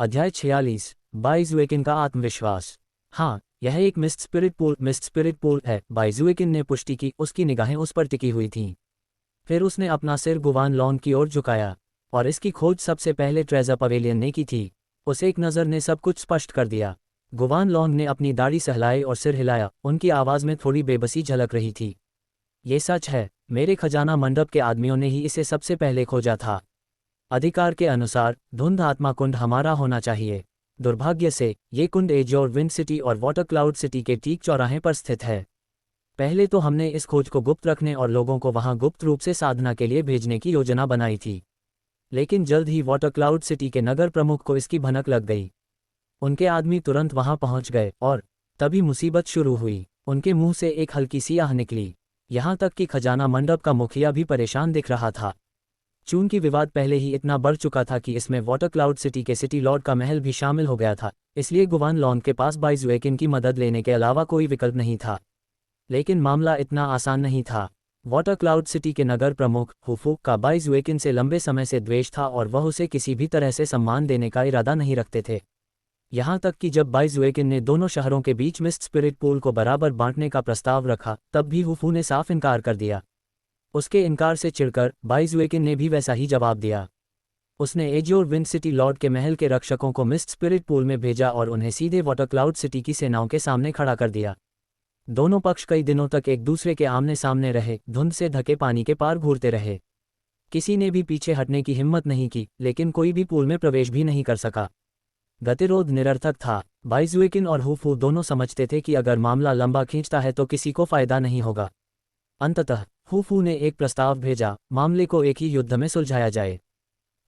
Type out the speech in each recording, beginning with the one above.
अध्याय 46। बाइजुएकिन का आत्मविश्वास। हाँ, यह एक मिस्ट स्पिरिट पूल है। बाइजुएकिन ने पुष्टि की, उसकी निगाहें उस पर टिकी हुई थीं। फिर उसने अपना सिर गुवान लॉन्ग की ओर झुकाया। और इसकी खोज सबसे पहले ट्रेजर पवेलियन ने की थी। उस एक नज़र ने सब कुछ स्पष्ट कर दिया। गुवान लॉन्ग ने अपनी दाढ़ी सहलाई और सिर हिलाया, उनकी आवाज़ में थोड़ी बेबसी झलक रही थी। ये सच है, मेरे खजाना मंडप के आदमियों ने ही इसे सबसे पहले खोजा था। अधिकार के अनुसार धुंध आत्मा कुंड हमारा होना चाहिए। दुर्भाग्य से ये कुंड एजोर विंड सिटी और वाटर क्लाउड सिटी के ठीक चौराहे पर स्थित है। पहले तो हमने इस खोज को गुप्त रखने और लोगों को वहां गुप्त रूप से साधना के लिए भेजने की योजना बनाई थी। लेकिन जल्द ही वाटर क्लाउड सिटी के नगर प्रमुख को इसकी भनक लग गई। उनके आदमी तुरंत वहां पहुंच गए और तभी मुसीबत शुरू हुई। उनके मुंह से एक हल्की सी आह निकली। यहां तक कि खजाना मंडप का मुखिया भी परेशान दिख रहा था। चूंकि विवाद पहले ही इतना बढ़ चुका था कि इसमें वाटर क्लाउड सिटी के सिटी लॉर्ड का महल भी शामिल हो गया था, इसलिए गुवान लॉन्ग के पास बाइजुएकिन की मदद लेने के अलावा कोई विकल्प नहीं था। लेकिन मामला इतना आसान नहीं था। वाटर क्लाउड सिटी के नगर प्रमुख हुफू का बाइजुएकिन से लंबे समय से द्वेष था और वह उसे किसी भी तरह से सम्मान देने का इरादा नहीं रखते थे। यहाँ तक कि जब बाइजुएकिन ने दोनों शहरों के बीच मिस्ट स्पिरिट पूल को बराबर बांटने का प्रस्ताव रखा, तब भी हुफू ने साफ इनकार कर दिया। उसके इनकार से चिढ़कर बाइजुएकिन ने भी वैसा ही जवाब दिया। उसने एजोर विंड सिटी लॉर्ड के महल के रक्षकों को मिस्ट स्पिरिट पूल में भेजा और उन्हें सीधे वाटर क्लाउड सिटी की सेनाओं के सामने खड़ा कर दिया। दोनों पक्ष कई दिनों तक एक दूसरे के आमने सामने रहे, धुंध से ढके पानी के पार घूरते रहे। किसी ने भी पीछे हटने की हिम्मत नहीं की, लेकिन कोई भी पूल में प्रवेश भी नहीं कर सका। गतिरोध निरर्थक था। बाइजुएकिन और हुफू दोनों समझते थे कि अगर मामला लंबा खींचता है तो किसी को फायदा नहीं होगा। अंततः हुफू ने एक प्रस्ताव भेजा, मामले को एक ही युद्ध में सुलझाया जाए।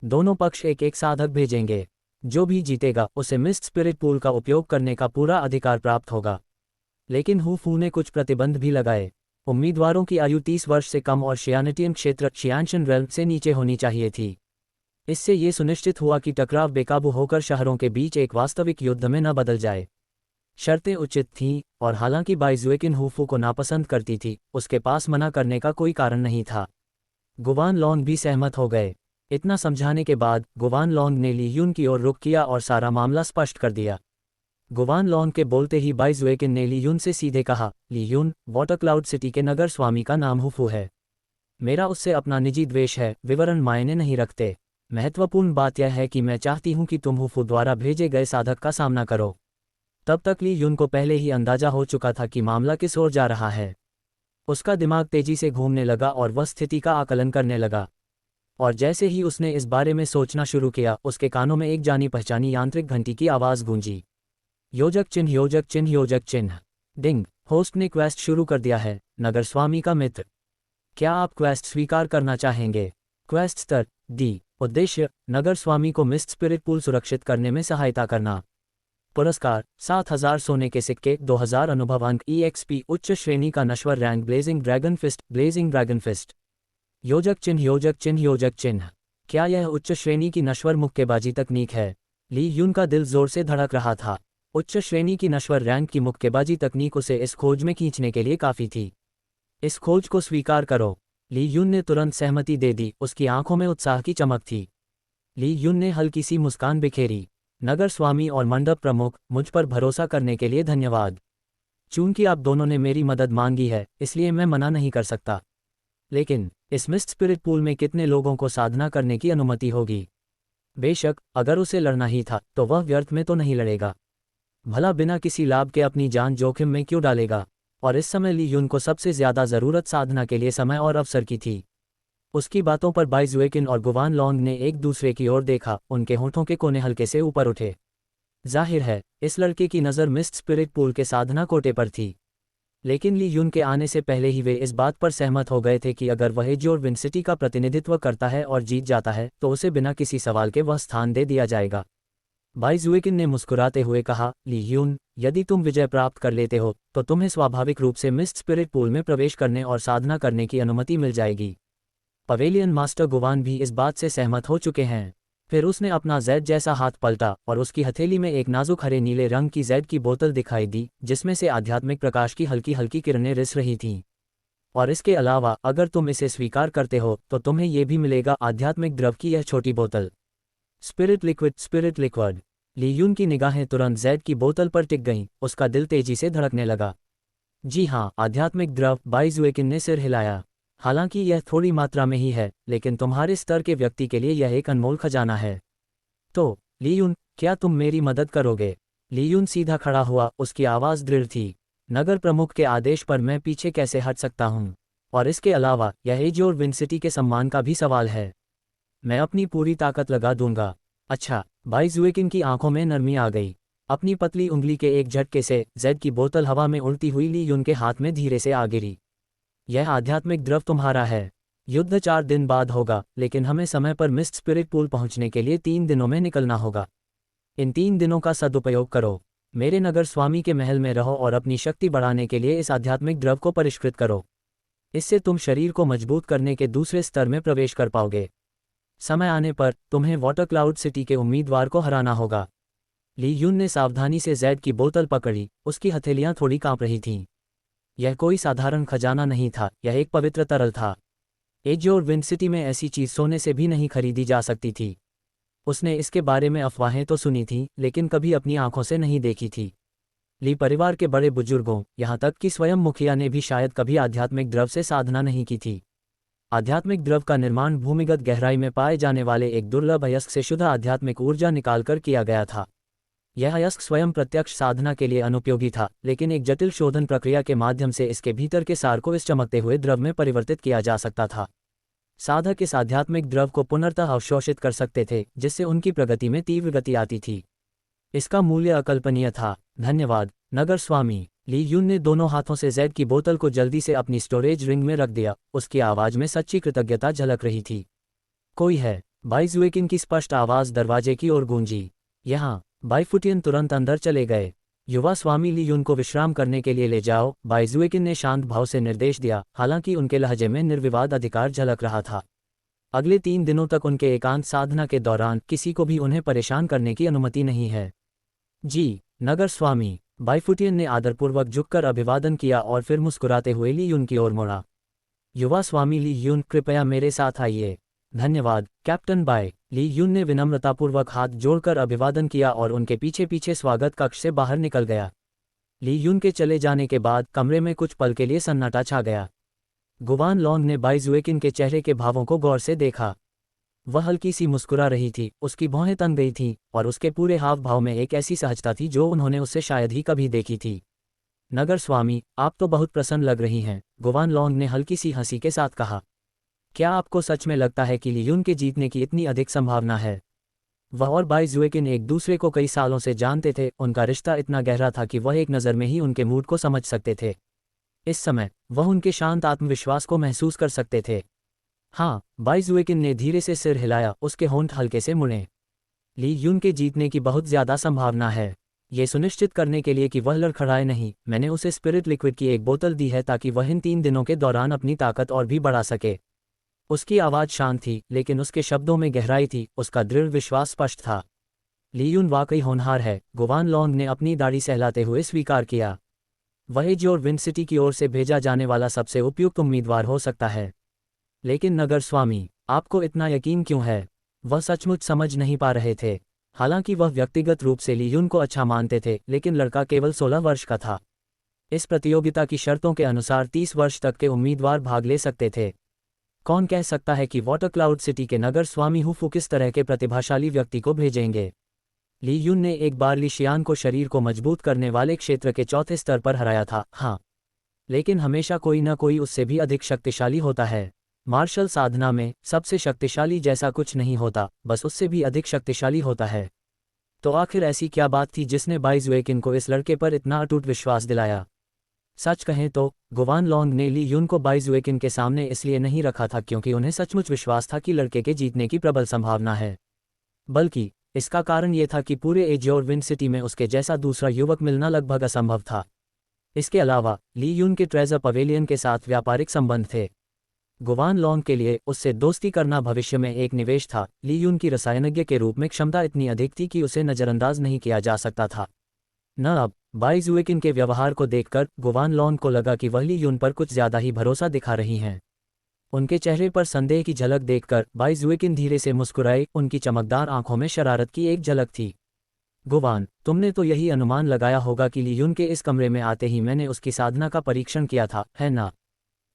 दोनों पक्ष एक एक साधक भेजेंगे। जो भी जीतेगा उसे मिस्ट स्पिरिट पूल का उपयोग करने का पूरा अधिकार प्राप्त होगा। लेकिन हुफू ने कुछ प्रतिबंध भी लगाए। उम्मीदवारों की आयु 30 वर्ष से कम और शियानिटियन क्षेत्र शियानशन रेल्म से नीचे होनी चाहिए थी। इससे ये सुनिश्चित हुआ कि टकराव बेकाबू होकर शहरों के बीच एक वास्तविक युद्ध में न बदल जाए। शर्तें उचित थीं, और हालांकि बाइजुएकिन हुफू को नापसंद करती थी, उसके पास मना करने का कोई कारण नहीं था। गुवान लॉन्ग भी सहमत हो गए। इतना समझाने के बाद गुवान लॉन्ग ने ली यून की ओर रुख किया और सारा मामला स्पष्ट कर दिया। गुवान लॉन्ग के बोलते ही बाइजुएकिन ने ली यून से सीधे कहा, ली यून, वाटर क्लाउड सिटी के नगर स्वामी का नाम हुफू है। मेरा उससे अपना निजी द्वेष है, विवरण मायने नहीं रखते। महत्वपूर्ण बात यह है कि मैं चाहती हूं कि तुम हुफू द्वारा भेजे गए साधक का सामना करो। तब तक ली यून को पहले ही अंदाजा हो चुका था कि मामला किस ओर जा रहा है। उसका दिमाग तेजी से घूमने लगा और वह स्थिति का आकलन करने लगा। और जैसे ही उसने इस बारे में सोचना शुरू किया, उसके कानों में एक जानी पहचानी यांत्रिक घंटी की आवाज़ गूंजी। योजक चिन्ह, योजक चिन्ह, योजक चिन्ह। डिंग। होस्ट ने क्वेस्ट शुरू कर दिया है। नगर स्वामी का मित्र, क्या आप क्वेस्ट स्वीकार करना चाहेंगे? क्वेस्ट स्तर डी। उद्देश्य, नगर स्वामी को मिस्ट स्पिरिट पूल सुरक्षित करने में सहायता करना। पुरस्कार, 7000 सोने के सिक्के, 2000 अनुभव अंक, EXP। उच्च श्रेणी का नश्वर rank blazing dragon fist, blazing dragon fist. योजक चिन्ह, योजक चिन्ह, योजक चिन्ह। क्या यह उच्च श्रेणी की नश्वर मुक्केबाजी तकनीक है? ली यून का दिल जोर से धड़क रहा था। उच्च श्रेणी की नश्वर रैंक की मुक्केबाजी तकनीक उसे इस खोज में खींचने के लिए काफ़ी थी। इस खोज को स्वीकार करो। ली यून ने तुरंत सहमति दे दी, उसकी आंखों में उत्साह की चमक थी। ली यून ने हल्की सी मुस्कान बिखेरी। नगर स्वामी और मंडप प्रमुख, मुझ पर भरोसा करने के लिए धन्यवाद। चूंकि आप दोनों ने मेरी मदद मांगी है, इसलिए मैं मना नहीं कर सकता। लेकिन इस मिस्ट स्पिरिट पूल में कितने लोगों को साधना करने की अनुमति होगी? बेशक, अगर उसे लड़ना ही था तो वह व्यर्थ में तो नहीं लड़ेगा। भला बिना किसी लाभ के अपनी जान जोखिम में क्यों डालेगा? और इस समय ली यून को सबसे ज्यादा जरूरत साधना के लिए समय और अवसर की थी। उसकी बातों पर बाइजुएकिन और गुवान लॉन्ग ने एक दूसरे की ओर देखा, उनके होंठों के कोने हल्के से ऊपर उठे। जाहिर है, इस लड़के की नज़र मिस्ट स्पिरिट पूल के साधना कोटे पर थी। लेकिन ली यून के आने से पहले ही वे इस बात पर सहमत हो गए थे कि अगर वह एजोर विंड सिटी का प्रतिनिधित्व करता है और जीत जाता है, तो उसे बिना किसी सवाल के वह स्थान दे दिया जाएगा। बाइजुएकिन ने मुस्कुराते हुए कहा, ली यून, यदि तुम विजय प्राप्त कर लेते हो तो तुम्हें स्वाभाविक रूप से मिस्ट स्पिरिट पूल में प्रवेश करने और साधना करने की अनुमति मिल जाएगी। पवेलियन मास्टर गुवान भी इस बात से सहमत हो चुके हैं। फिर उसने अपना जैद जैसा हाथ पलटा और उसकी हथेली में एक नाजुक हरे नीले रंग की जैद की बोतल दिखाई दी, जिसमें से आध्यात्मिक प्रकाश की हल्की हल्की किरणें रिस रही थीं। और इसके अलावा, अगर तुम इसे स्वीकार करते हो तो तुम्हें यह भी मिलेगा, आध्यात्मिक द्रव की यह छोटी बोतल। Spirit liquid, spirit liquid. Li Yun की निगाहें तुरंत जैद की बोतल पर टिक गईं, उसका दिल तेजी से धड़कने लगा। जी हाँ, आध्यात्मिक द्रव, बाई जुएकिन ने सिर हिलाया। हालांकि यह थोड़ी मात्रा में ही है, लेकिन तुम्हारे स्तर के व्यक्ति के लिए यह एक अनमोल खजाना है। तो ली यून, क्या तुम मेरी मदद करोगे? ली यून सीधा खड़ा हुआ, उसकी आवाज़ दृढ़ थी। नगर प्रमुख के आदेश पर मैं पीछे कैसे हट सकता हूँ? और इसके अलावा यह एज और विंसिटी के सम्मान का भी सवाल है। मैं अपनी पूरी ताकत लगा दूंगा। अच्छा। बाई जुएकिन की आंखों में नरमी आ गई। अपनी पतली उंगली के एक झटके से जैद की बोतल हवा में उड़ती हुई ली यून के हाथ में धीरे से आ गिरी। यह आध्यात्मिक द्रव तुम्हारा है। युद्ध 4 दिन बाद होगा, लेकिन हमें समय पर मिस्ट स्पिरिट पूल पहुंचने के लिए 3 दिनों में निकलना होगा। इन 3 दिनों का सदुपयोग करो। मेरे नगर स्वामी के महल में रहो और अपनी शक्ति बढ़ाने के लिए इस आध्यात्मिक द्रव को परिष्कृत करो। इससे तुम शरीर को मजबूत करने के दूसरे स्तर में प्रवेश कर पाओगे। समय आने पर तुम्हें वाटर क्लाउड सिटी के उम्मीदवार को हराना होगा। ली यून ने सावधानी से जैद की बोतल पकड़ी, उसकी हथेलियां थोड़ी कांप रही थीं। यह कोई साधारण खजाना नहीं था, यह एक पवित्र तरल था। एज और विंड सिटी में ऐसी चीज सोने से भी नहीं खरीदी जा सकती थी। उसने इसके बारे में अफवाहें तो सुनी थीं, लेकिन कभी अपनी आंखों से नहीं देखी थी। ली परिवार के बड़े बुजुर्गों, यहाँ तक कि स्वयं मुखिया ने भी शायद कभी आध्यात्मिक द्रव से साधना नहीं की थी। आध्यात्मिक द्रव का निर्माण भूमिगत गहराई में पाए जाने वाले एक दुर्लभ अयस्क से शुद्ध आध्यात्मिक ऊर्जा निकालकर किया गया था। यह अयस्क स्वयं प्रत्यक्ष साधना के लिए अनुपयोगी था, लेकिन एक जटिल शोधन प्रक्रिया के माध्यम से इसके भीतर के सार को इस चमकते हुए द्रव में परिवर्तित किया जा सकता था। साधक इस आध्यात्मिक द्रव को पुनर्तः अवशोषित कर सकते थे, जिससे उनकी प्रगति में तीव्र गति आती थी। इसका मूल्य अकल्पनीय था। धन्यवाद, नगर स्वामी। ली यून ने दोनों हाथों से जैद की बोतल को जल्दी से अपनी स्टोरेज रिंग में रख दिया, उसकी आवाज़ में सच्ची कृतज्ञता झलक रही थी। कोई है? बाई जुएकिन की स्पष्ट आवाज़ दरवाजे की ओर गूंजी। यहाँ। बाई फुटियन तुरंत अंदर चले गए। युवा स्वामी ली यून को विश्राम करने के लिए ले जाओ, बाई जुएकिन ने शांत भाव से निर्देश दिया, हालांकि उनके लहजे में निर्विवाद अधिकार झलक रहा था। अगले 3 दिनों तक उनके एकांत साधना के दौरान किसी को भी उन्हें परेशान करने की अनुमति नहीं है। जी, नगर स्वामी। बाईफुटियन ने आदरपूर्वक झुककर अभिवादन किया और फिर मुस्कुराते हुए ली यून की ओर मुड़ा। युवा स्वामी ली यून, कृपया मेरे साथ आइए। धन्यवाद, कैप्टन बाय। ली यून ने विनम्रतापूर्वक हाथ जोड़कर अभिवादन किया और उनके पीछे पीछे स्वागत कक्ष से बाहर निकल गया। ली यून के चले जाने के बाद कमरे में कुछ पल के लिए सन्नाटा छा गया। गुवान लॉन्ग ने बाई जुएकिन के चेहरे के भावों को गौर से देखा। वह हल्की सी मुस्कुरा रही थी, उसकी भौहें तन गई थीं, और उसके पूरे हाव भाव में एक ऐसी सहजता थी जो उन्होंने उससे शायद ही कभी देखी थी। नगर स्वामी, आप तो बहुत प्रसन्न लग रही हैं, गुवान लॉन्ग ने हल्की सी हंसी के साथ कहा। क्या आपको सच में लगता है कि ली यून के जीतने की इतनी अधिक संभावना है? वह और बाई जुएकिन एक दूसरे को कई सालों से जानते थे, उनका रिश्ता इतना गहरा था कि वह एक नज़र में ही उनके मूड को समझ सकते थे। इस समय वह उनके शांत आत्मविश्वास को महसूस कर सकते थे। हाँ, बाई जुएकिन ने धीरे से सिर हिलाया, उसके होंठ हल्के से मुड़े। ली यून के जीतने की बहुत ज़्यादा संभावना है। ये सुनिश्चित करने के लिए कि वह लड़खड़ाए नहीं, मैंने उसे स्पिरिट लिक्विड की एक बोतल दी है ताकि वह इन 3 दिनों के दौरान अपनी ताकत और भी बढ़ा सके। उसकी आवाज़ शांत थी, लेकिन उसके शब्दों में गहराई थी, उसका दृढ़ विश्वास स्पष्ट था। ली यून वाकई होनहार है, गुवान लॉन्ग ने अपनी दाढ़ी सहलाते हुए स्वीकार किया। वह एज और विंड सिटी की ओर से भेजा जाने वाला सबसे उपयुक्त उम्मीदवार हो सकता है। लेकिन नगर स्वामी, आपको इतना यकीन क्यों है? वह सचमुच समझ नहीं पा रहे थे। हालांकि वह व्यक्तिगत रूप से ली यून को अच्छा मानते थे, लेकिन लड़का केवल 16 वर्ष का था। इस प्रतियोगिता की शर्तों के अनुसार 30 वर्ष तक के उम्मीदवार भाग ले सकते थे। कौन कह सकता है कि वाटर क्लाउड सिटी के नगर स्वामी हुफू किस तरह के प्रतिभाशाली व्यक्ति को भेजेंगे? ली यून ने एक बार ली शियान को शरीर को मजबूत करने वाले क्षेत्र के 4थे स्तर पर हराया था, हाँ। लेकिन हमेशा कोई न कोई उससे भी अधिक शक्तिशाली होता है। मार्शल साधना में सबसे शक्तिशाली जैसा कुछ नहीं होता, बस उससे भी अधिक शक्तिशाली होता है। तो आखिर ऐसी क्या बात थी जिसने बाई जुएकिन को इस लड़के पर इतना अटूट विश्वास दिलाया? सच कहें तो गुवान लॉन्ग ने ली यून को बाई जुएकिन के सामने इसलिए नहीं रखा था क्योंकि उन्हें सचमुच विश्वास था कि लड़के के जीतने की प्रबल संभावना है, बल्कि इसका कारण ये था कि पूरे एज और विंड सिटी में उसके जैसा दूसरा युवक मिलना लगभग असंभव था। इसके अलावा ली यून के ट्रेजर पवेलियन के साथ व्यापारिक संबंध थे। गुवान लॉन्ग के लिए उससे दोस्ती करना भविष्य में एक निवेश था। ली यून की रसायनज्ञ के रूप में क्षमता इतनी अधिक थी कि उसे नज़रअंदाज नहीं किया जा सकता था। न अब बाई जुएकिन के व्यवहार को देखकर गुवान लॉन्ग को लगा कि वह ली यून पर कुछ ज़्यादा ही भरोसा दिखा रही हैं। उनके चेहरे पर संदेह की झलक देखकर बाई जुएकिन धीरे से मुस्कुराए, उनकी चमकदार आंखों में शरारत की एक झलक थी। गुवान, तुमने तो यही अनुमान लगाया होगा कि ली युन के इस कमरे में आते ही मैंने उसकी साधना का परीक्षण किया था, है ना?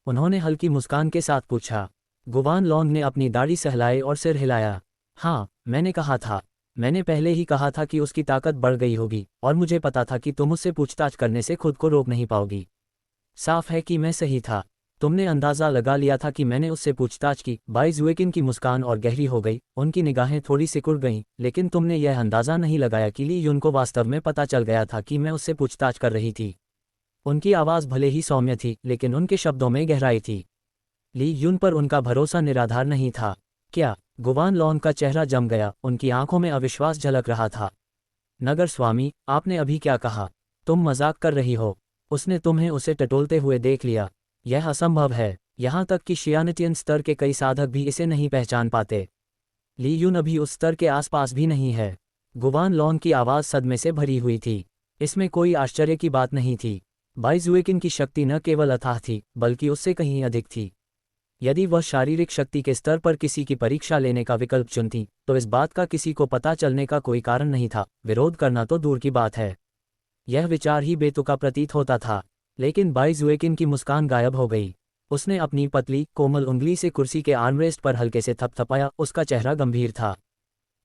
उन्होंने हल्की मुस्कान के साथ पूछा। गुवान लॉन्ग ने अपनी दाढ़ी सहलाई और सिर हिलाया। हाँ, मैंने कहा था। मैंने पहले ही कहा था कि उसकी ताकत बढ़ गई होगी, और मुझे पता था कि तुम उससे पूछताछ करने से खुद को रोक नहीं पाओगी। साफ है कि मैं सही था। तुमने अंदाज़ा लगा लिया था कि मैंने उससे पूछताछ की। बाई जुएकिन की मुस्कान और गहरी हो गई, उनकी निगाहें थोड़ी सिकुड़ गईं, लेकिन तुमने यह अंदाज़ा नहीं लगाया कि ली युन को वास्तव में पता चल गया था कि मैं उससे पूछताछ कर रही थी। उनकी आवाज़ भले ही सौम्य थी, लेकिन उनके शब्दों में गहराई थी। ली युन पर उनका भरोसा निराधार नहीं था। क्या? गुवान लॉन्ग का चेहरा जम गया, उनकी आंखों में अविश्वास झलक रहा था। नगर स्वामी, आपने अभी क्या कहा? तुम मजाक कर रही हो। उसने तुम्हें उसे टटोलते हुए देख लिया। यह असंभव है। यहाँ तक कि शियानिटियन स्तर के कई साधक भी इसे नहीं पहचान पाते। ली युन अभी उस स्तर के आसपास भी नहीं है। गुवान लॉन्ग की आवाज़ सदमे से भरी हुई थी। इसमें कोई आश्चर्य की बात नहीं थी। बाई जुएकिन की शक्ति न केवल अथाह थी, बल्कि उससे कहीं अधिक थी। यदि वह शारीरिक शक्ति के स्तर पर किसी की परीक्षा लेने का विकल्प चुनती, तो इस बात का किसी को पता चलने का कोई कारण नहीं था। विरोध करना तो दूर की बात है। यह विचार ही बेतुका प्रतीत होता था। लेकिन बाई जुएकिन की मुस्कान गायब हो गई। उसने अपनी पतली, कोमल उंगली से कुर्सी के आर्मरेस्ट पर हल्के से थपथपाया। उसका चेहरा गंभीर था।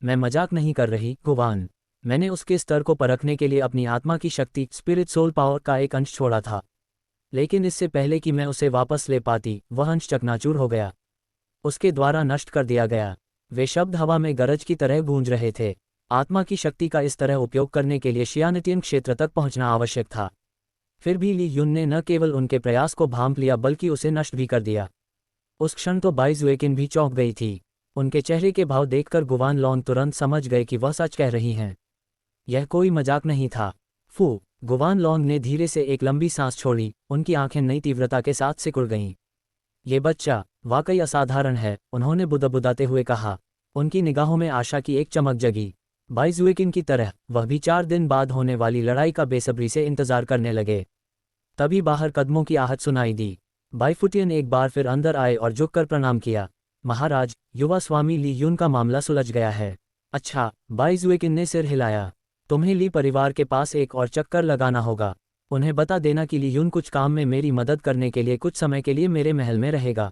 मैं मजाक नहीं कर रही, गुवान। मैंने उसके स्तर को परखने के लिए अपनी आत्मा की शक्ति, स्पिरिट सोल पावर का एक अंश छोड़ा था। लेकिन इससे पहले कि मैं उसे वापस ले पाती, वह अंश चकनाचूर हो गया। उसके द्वारा नष्ट कर दिया गया। वे शब्द हवा में गरज की तरह गूंज रहे थे। आत्मा की शक्ति का इस तरह उपयोग करने के लिए शियानिटियन क्षेत्र तक पहुंचना आवश्यक था। फिर भी ली युन ने न केवल उनके प्रयास को भांप लिया, बल्कि उसे नष्ट भी कर दिया। उस क्षण तो बाई जुएकिन भी चौंक गई थी। उनके चेहरे के भाव देखकर गुवान लॉन्ग तुरंत समझ गए कि वह सच कह रही हैं। यह कोई मजाक नहीं था। फू! गुवान लॉन्ग ने धीरे से एक लंबी सांस छोड़ी। उनकी आंखें नई तीव्रता के साथ सिकुड़ गईं। ये बच्चा वाकई असाधारण है, उन्होंने बुदबुदाते हुए कहा। उनकी निगाहों में आशा की एक चमक जगी। बाई जुएकिन की तरह वह भी 4 दिन बाद होने वाली लड़ाई का बेसब्री से इंतजार करने लगे। तभी बाहर कदमों की आहट सुनाई दी। बाईफुटियन एक बार फिर अंदर आए और झुककर प्रणाम किया। महाराज, युवा स्वामी ली युन का मामला सुलझ गया है। अच्छा, बाई जुएकिन ने सिर हिलाया। तुम्हें ली परिवार के पास एक और चक्कर लगाना होगा। उन्हें बता देना कि ली युन कुछ काम में मेरी मदद करने के लिए कुछ समय के लिए मेरे महल में रहेगा।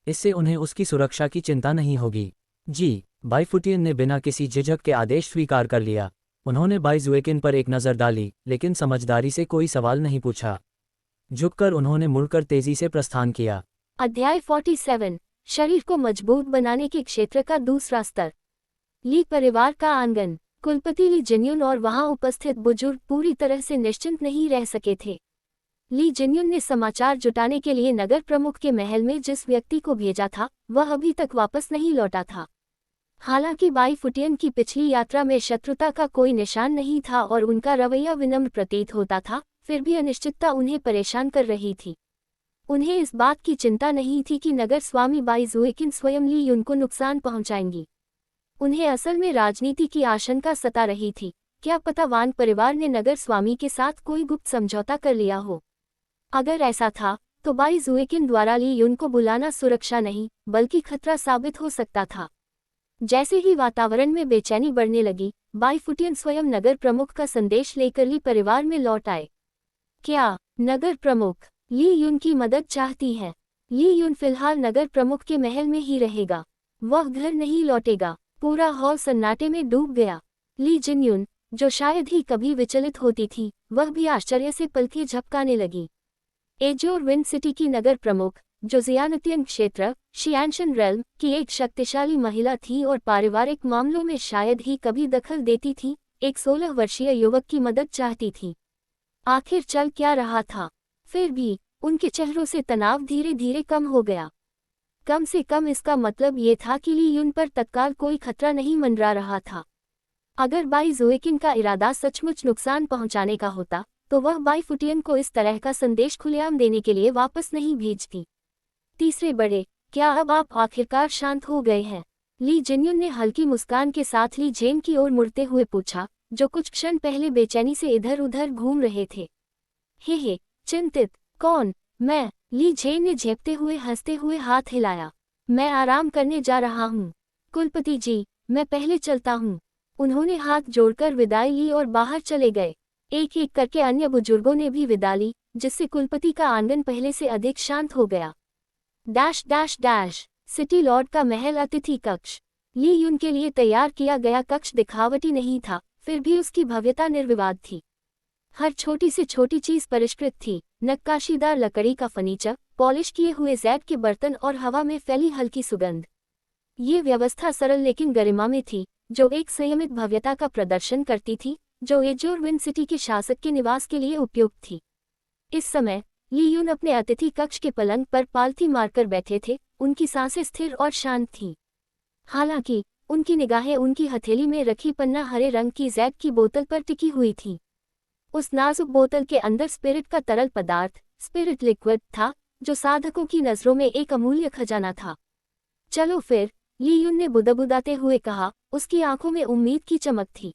इससे उन्हें उसकी सुरक्षा की चिंता नहीं होगी। जी। बाईफुटियन ने बिना किसी झिझक के आदेश स्वीकार कर लिया। उन्होंने बाई जुएकिन पर एक नज़र डाली, लेकिन समझदारी से कोई सवाल नहीं पूछा। झुककर उन्होंने मुड़कर तेजी से प्रस्थान किया। अध्याय 47 शरीर को मजबूत बनाने के क्षेत्र का दूसरा स्तर। ली परिवार का आंगन। कुलपति ली जिन्युन और वहां उपस्थित बुजुर्ग पूरी तरह से निश्चिंत नहीं रह सके थे। ली जिन्युन ने समाचार जुटाने के लिए नगर प्रमुख के महल में जिस व्यक्ति को भेजा था, वह अभी तक वापस नहीं लौटा था। हालांकि बाईफुटियन की पिछली यात्रा में शत्रुता का कोई निशान नहीं था और उनका रवैया विनम्र प्रतीत होता था, फिर भी अनिश्चितता उन्हें परेशान कर रही थी। उन्हें इस बात की चिंता नहीं थी कि नगर स्वामी बाई जुएकिन स्वयं ली युन को नुकसान पहुंचाएंगी। उन्हें असल में राजनीति की आशंका सता रही थी। क्या पता वान परिवार ने नगर स्वामी के साथ कोई गुप्त समझौता कर लिया हो। अगर ऐसा था, तो बाई जुएकिन द्वारा ली युन को बुलाना सुरक्षा नहीं, बल्कि खतरा साबित हो सकता था। जैसे ही वातावरण में बेचैनी बढ़ने लगी, बाईफुटियन स्वयं नगर प्रमुख का संदेश लेकर ली परिवार में लौट आए। क्या? नगर प्रमुख ली युन की मदद चाहती है। ली युन फिलहाल नगर प्रमुख के महल में ही रहेगा। वह घर नहीं लौटेगा। पूरा हॉल सन्नाटे में डूब गया। ली जिन्युन, जो शायद ही कभी विचलित होती थी, वह भी आश्चर्य से पलकें झपकाने लगी। एजोर विंड सिटी की नगर प्रमुख, जो जियानतियन क्षेत्र, शियानशन रेल्म की एक शक्तिशाली महिला थी और पारिवारिक मामलों में शायद ही कभी दखल देती थी, एक 16 वर्षीय युवक की मदद चाहती थी। आखिर चल क्या रहा था? फिर भी उनके चेहरों से तनाव धीरे धीरे कम हो गया। कम से कम इसका मतलब ये था कि ली युन पर तत्काल कोई खतरा नहीं मंडरा रहा था। अगर बाई जुएकिन का इरादा सचमुच नुकसान पहुंचाने का होता, तो वह बाईफुटियन को इस तरह का संदेश खुलेआम देने के लिए वापस नहीं भेजती। तीसरे बड़े, क्या अब आप आखिरकार शांत हो गए हैं? ली जिन्युन ने हल्की मुस्कान के साथ ली जेन की ओर मुड़ते हुए पूछा, जो कुछ क्षण पहले बेचैनी से इधर उधर घूम रहे थे। हे, चिंतित? कौन? मैं? ली जेन ने झेपते हुए हंसते हुए हाथ हिलाया। मैं आराम करने जा रहा हूँ। कुलपति जी, मैं पहले चलता हूँ। उन्होंने हाथ जोड़कर विदाई ली और बाहर चले गए। एक एक करके अन्य बुजुर्गों ने भी विदा ली, जिससे कुलपति का आंगन पहले से अधिक शांत हो गया। Dash dash dash city Lord का महल अतिथि कक्ष। ली यून के लिए तैयार किया गया कक्ष दिखावटी नहीं था, फिर भी उसकी भव्यता निर्विवाद थी। हर छोटी से छोटी चीज परिष्कृत थी, नक्काशीदार लकड़ी का फर्नीचर, पॉलिश किए हुए जैड के बर्तन और हवा में फैली हल्की सुगंध। ये व्यवस्था सरल लेकिन गरिमा में थी, जो एक संयमित भव्यता का प्रदर्शन करती थी, जो एजोर विंड सिटी के शासक के निवास के लिए उपयुक्त थी। इस समय ली यून अपने अतिथि कक्ष के पलंग पर पालथी मारकर बैठे थे, उनकी सांसें स्थिर और शांत थीं। हालांकि उनकी निगाहें उनकी हथेली में रखी पन्ना हरे रंग की जैड की बोतल पर टिकी हुई थीं। उस नाजुक बोतल के अंदर स्पिरिट का तरल पदार्थ, स्पिरिट लिक्विड था, जो साधकों की नजरों में एक अमूल्य खजाना था। चलो फिर, ली यून ने बुदबुदाते हुए कहा, उसकी आंखों में उम्मीद की चमक थी।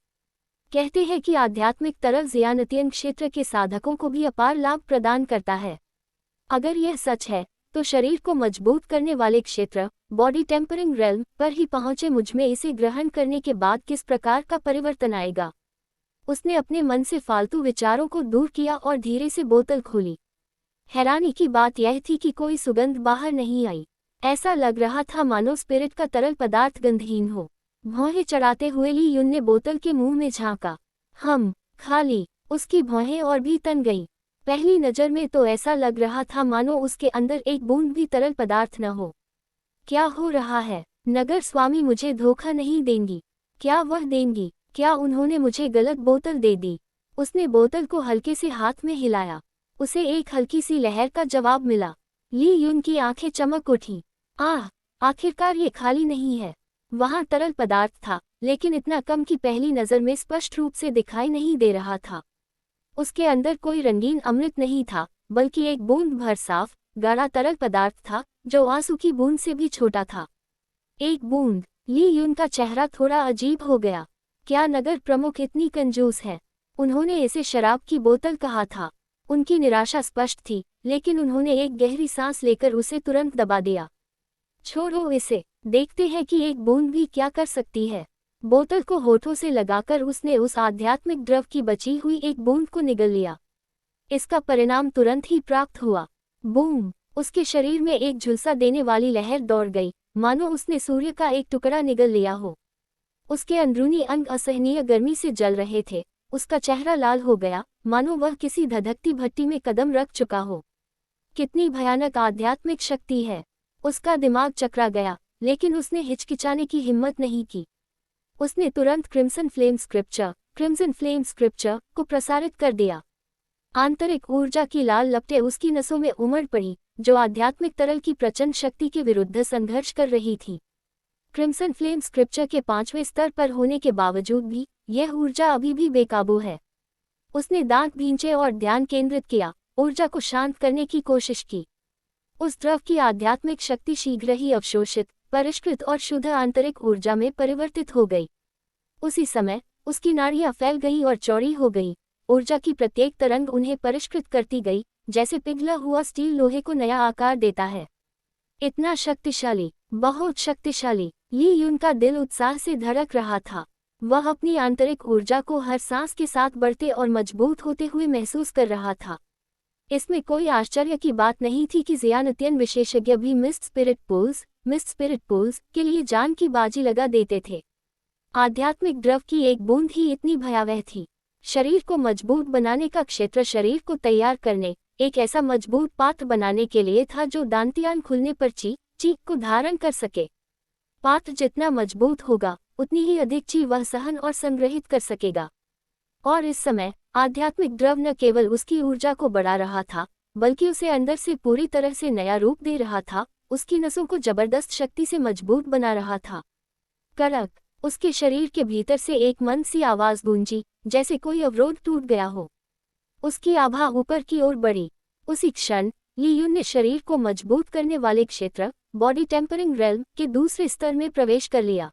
कहते हैं कि आध्यात्मिक तरल ज़ियानतियन क्षेत्र के साधकों को भी अपार लाभ प्रदान करता है। अगर यह सच है, तो शरीर को मजबूत करने वाले क्षेत्र, बॉडी टेम्परिंग रेल्म पर ही पहुंचे मुझमें इसे ग्रहण करने के बाद किस प्रकार का परिवर्तन आएगा। उसने अपने मन से फालतू विचारों को दूर किया और धीरे से बोतल खोली। हैरानी की बात यह थी कि कोई सुगंध बाहर नहीं आई। ऐसा लग रहा था मानो स्पिरिट का तरल पदार्थ गंधहीन हो। भौहें चढ़ाते हुए ली यून ने बोतल के मुंह में झांका। खाली। उसकी भौहें और भी तन गईं। पहली नज़र में तो ऐसा लग रहा था मानो उसके अंदर एक बूंद भी तरल पदार्थ न हो। क्या हो रहा है? नगर स्वामी मुझे धोखा नहीं देंगी। क्या वह देंगी? क्या उन्होंने मुझे गलत बोतल दे दी? उसने बोतल को हल्के से हाथ में हिलाया। उसे एक हल्की सी लहर का जवाब मिला। ली यून की आंखें चमक उठीं। आखिरकार ये खाली नहीं है। वहाँ तरल पदार्थ था, लेकिन इतना कम कि पहली नज़र में स्पष्ट रूप से दिखाई नहीं दे रहा था। उसके अंदर कोई रंगीन अमृत नहीं था, बल्कि एक बूंद भर साफ, गाढ़ा तरल पदार्थ था, जो आंसू की बूंद से भी छोटा था। एक बूंद। ली यून का चेहरा थोड़ा अजीब हो गया। क्या नगर प्रमुख इतनी कंजूस है? उन्होंने इसे शराब की बोतल कहा था। उनकी निराशा स्पष्ट थी, लेकिन उन्होंने एक गहरी सांस लेकर उसे तुरंत दबा दिया। छोड़ो इसे, देखते हैं कि एक बूंद भी क्या कर सकती है। बोतल को होठों से लगाकर उसने उस आध्यात्मिक द्रव की बची हुई एक बूंद को निगल लिया। इसका परिणाम तुरंत ही प्राप्त हुआ। बूम! उसके शरीर में एक झुलसा देने वाली लहर दौड़ गई, मानो उसने सूर्य का एक टुकड़ा निगल लिया हो। उसके अंदरूनी अंग असहनीय गर्मी से जल रहे थे। उसका चेहरा लाल हो गया, मानो वह किसी धधकती भट्टी में कदम रख चुका हो। कितनी भयानक आध्यात्मिक शक्ति है! उसका दिमाग चकरा गया, लेकिन उसने हिचकिचाने की हिम्मत नहीं की। उसने तुरंत क्रिम्सन फ्लेम स्क्रिप्चर को प्रसारित कर दिया। आंतरिक ऊर्जा की लाल लपटें उसकी नसों में उमड़ पड़ी, जो आध्यात्मिक तरल की प्रचंड शक्ति के विरुद्ध संघर्ष कर रही थी। क्रिम्सन फ्लेम स्क्रिप्चर के 5वें स्तर पर होने के बावजूद भी यह ऊर्जा अभी भी बेकाबू है। उसने दांत भींचे और ध्यान केंद्रित किया, ऊर्जा को शांत करने की कोशिश की। उस द्रव की आध्यात्मिक शक्ति शीघ्र ही अवशोषित, परिष्कृत और शुद्ध आंतरिक ऊर्जा में परिवर्तित हो गई। उसी समय उसकी नाड़ियां फैल गई और चौड़ी हो गई। ऊर्जा की प्रत्येक तरंग उन्हें परिष्कृत करती गई, जैसे पिघला हुआ स्टील लोहे को नया आकार देता है। इतना शक्तिशाली, बहुत शक्तिशाली! ली यून का दिल उत्साह से धड़क रहा था। वह अपनी आंतरिक ऊर्जा को हर सांस के साथ बढ़ते और मजबूत होते हुए महसूस कर रहा था। इसमें कोई आश्चर्य की बात नहीं थी कि ज़ियानतियन विशेषज्ञ भी मिस्ट स्पिरिट पूल्स के लिए जान की बाजी लगा देते थे। आध्यात्मिक द्रव की एक बूंद ही इतनी भयावह थी। शरीर को मजबूत बनाने का क्षेत्र शरीर को तैयार करने, एक ऐसा मजबूत पात्र बनाने के लिए था जो दांतियान खुलने पर चीख को धारण कर सके। पात्र जितना मजबूत होगा, उतनी ही अधिक ची वह सहन और संग्रहित कर सकेगा। और इस समय आध्यात्मिक द्रव न केवल उसकी ऊर्जा को बढ़ा रहा था, बल्कि उसे अंदर से पूरी तरह से नया रूप दे रहा था, उसकी नसों को जबरदस्त शक्ति से मजबूत बना रहा था। करक! उसके शरीर के भीतर से एक मंद सी आवाज गूंजी, जैसे कोई अवरोध टूट गया हो। उसकी आभा ऊपर की ओर बढ़ी। उसी क्षण ली यून ने शरीर को मजबूत करने वाले क्षेत्र, बॉडी टेम्परिंग रेल्म के दूसरे स्तर में प्रवेश कर लिया।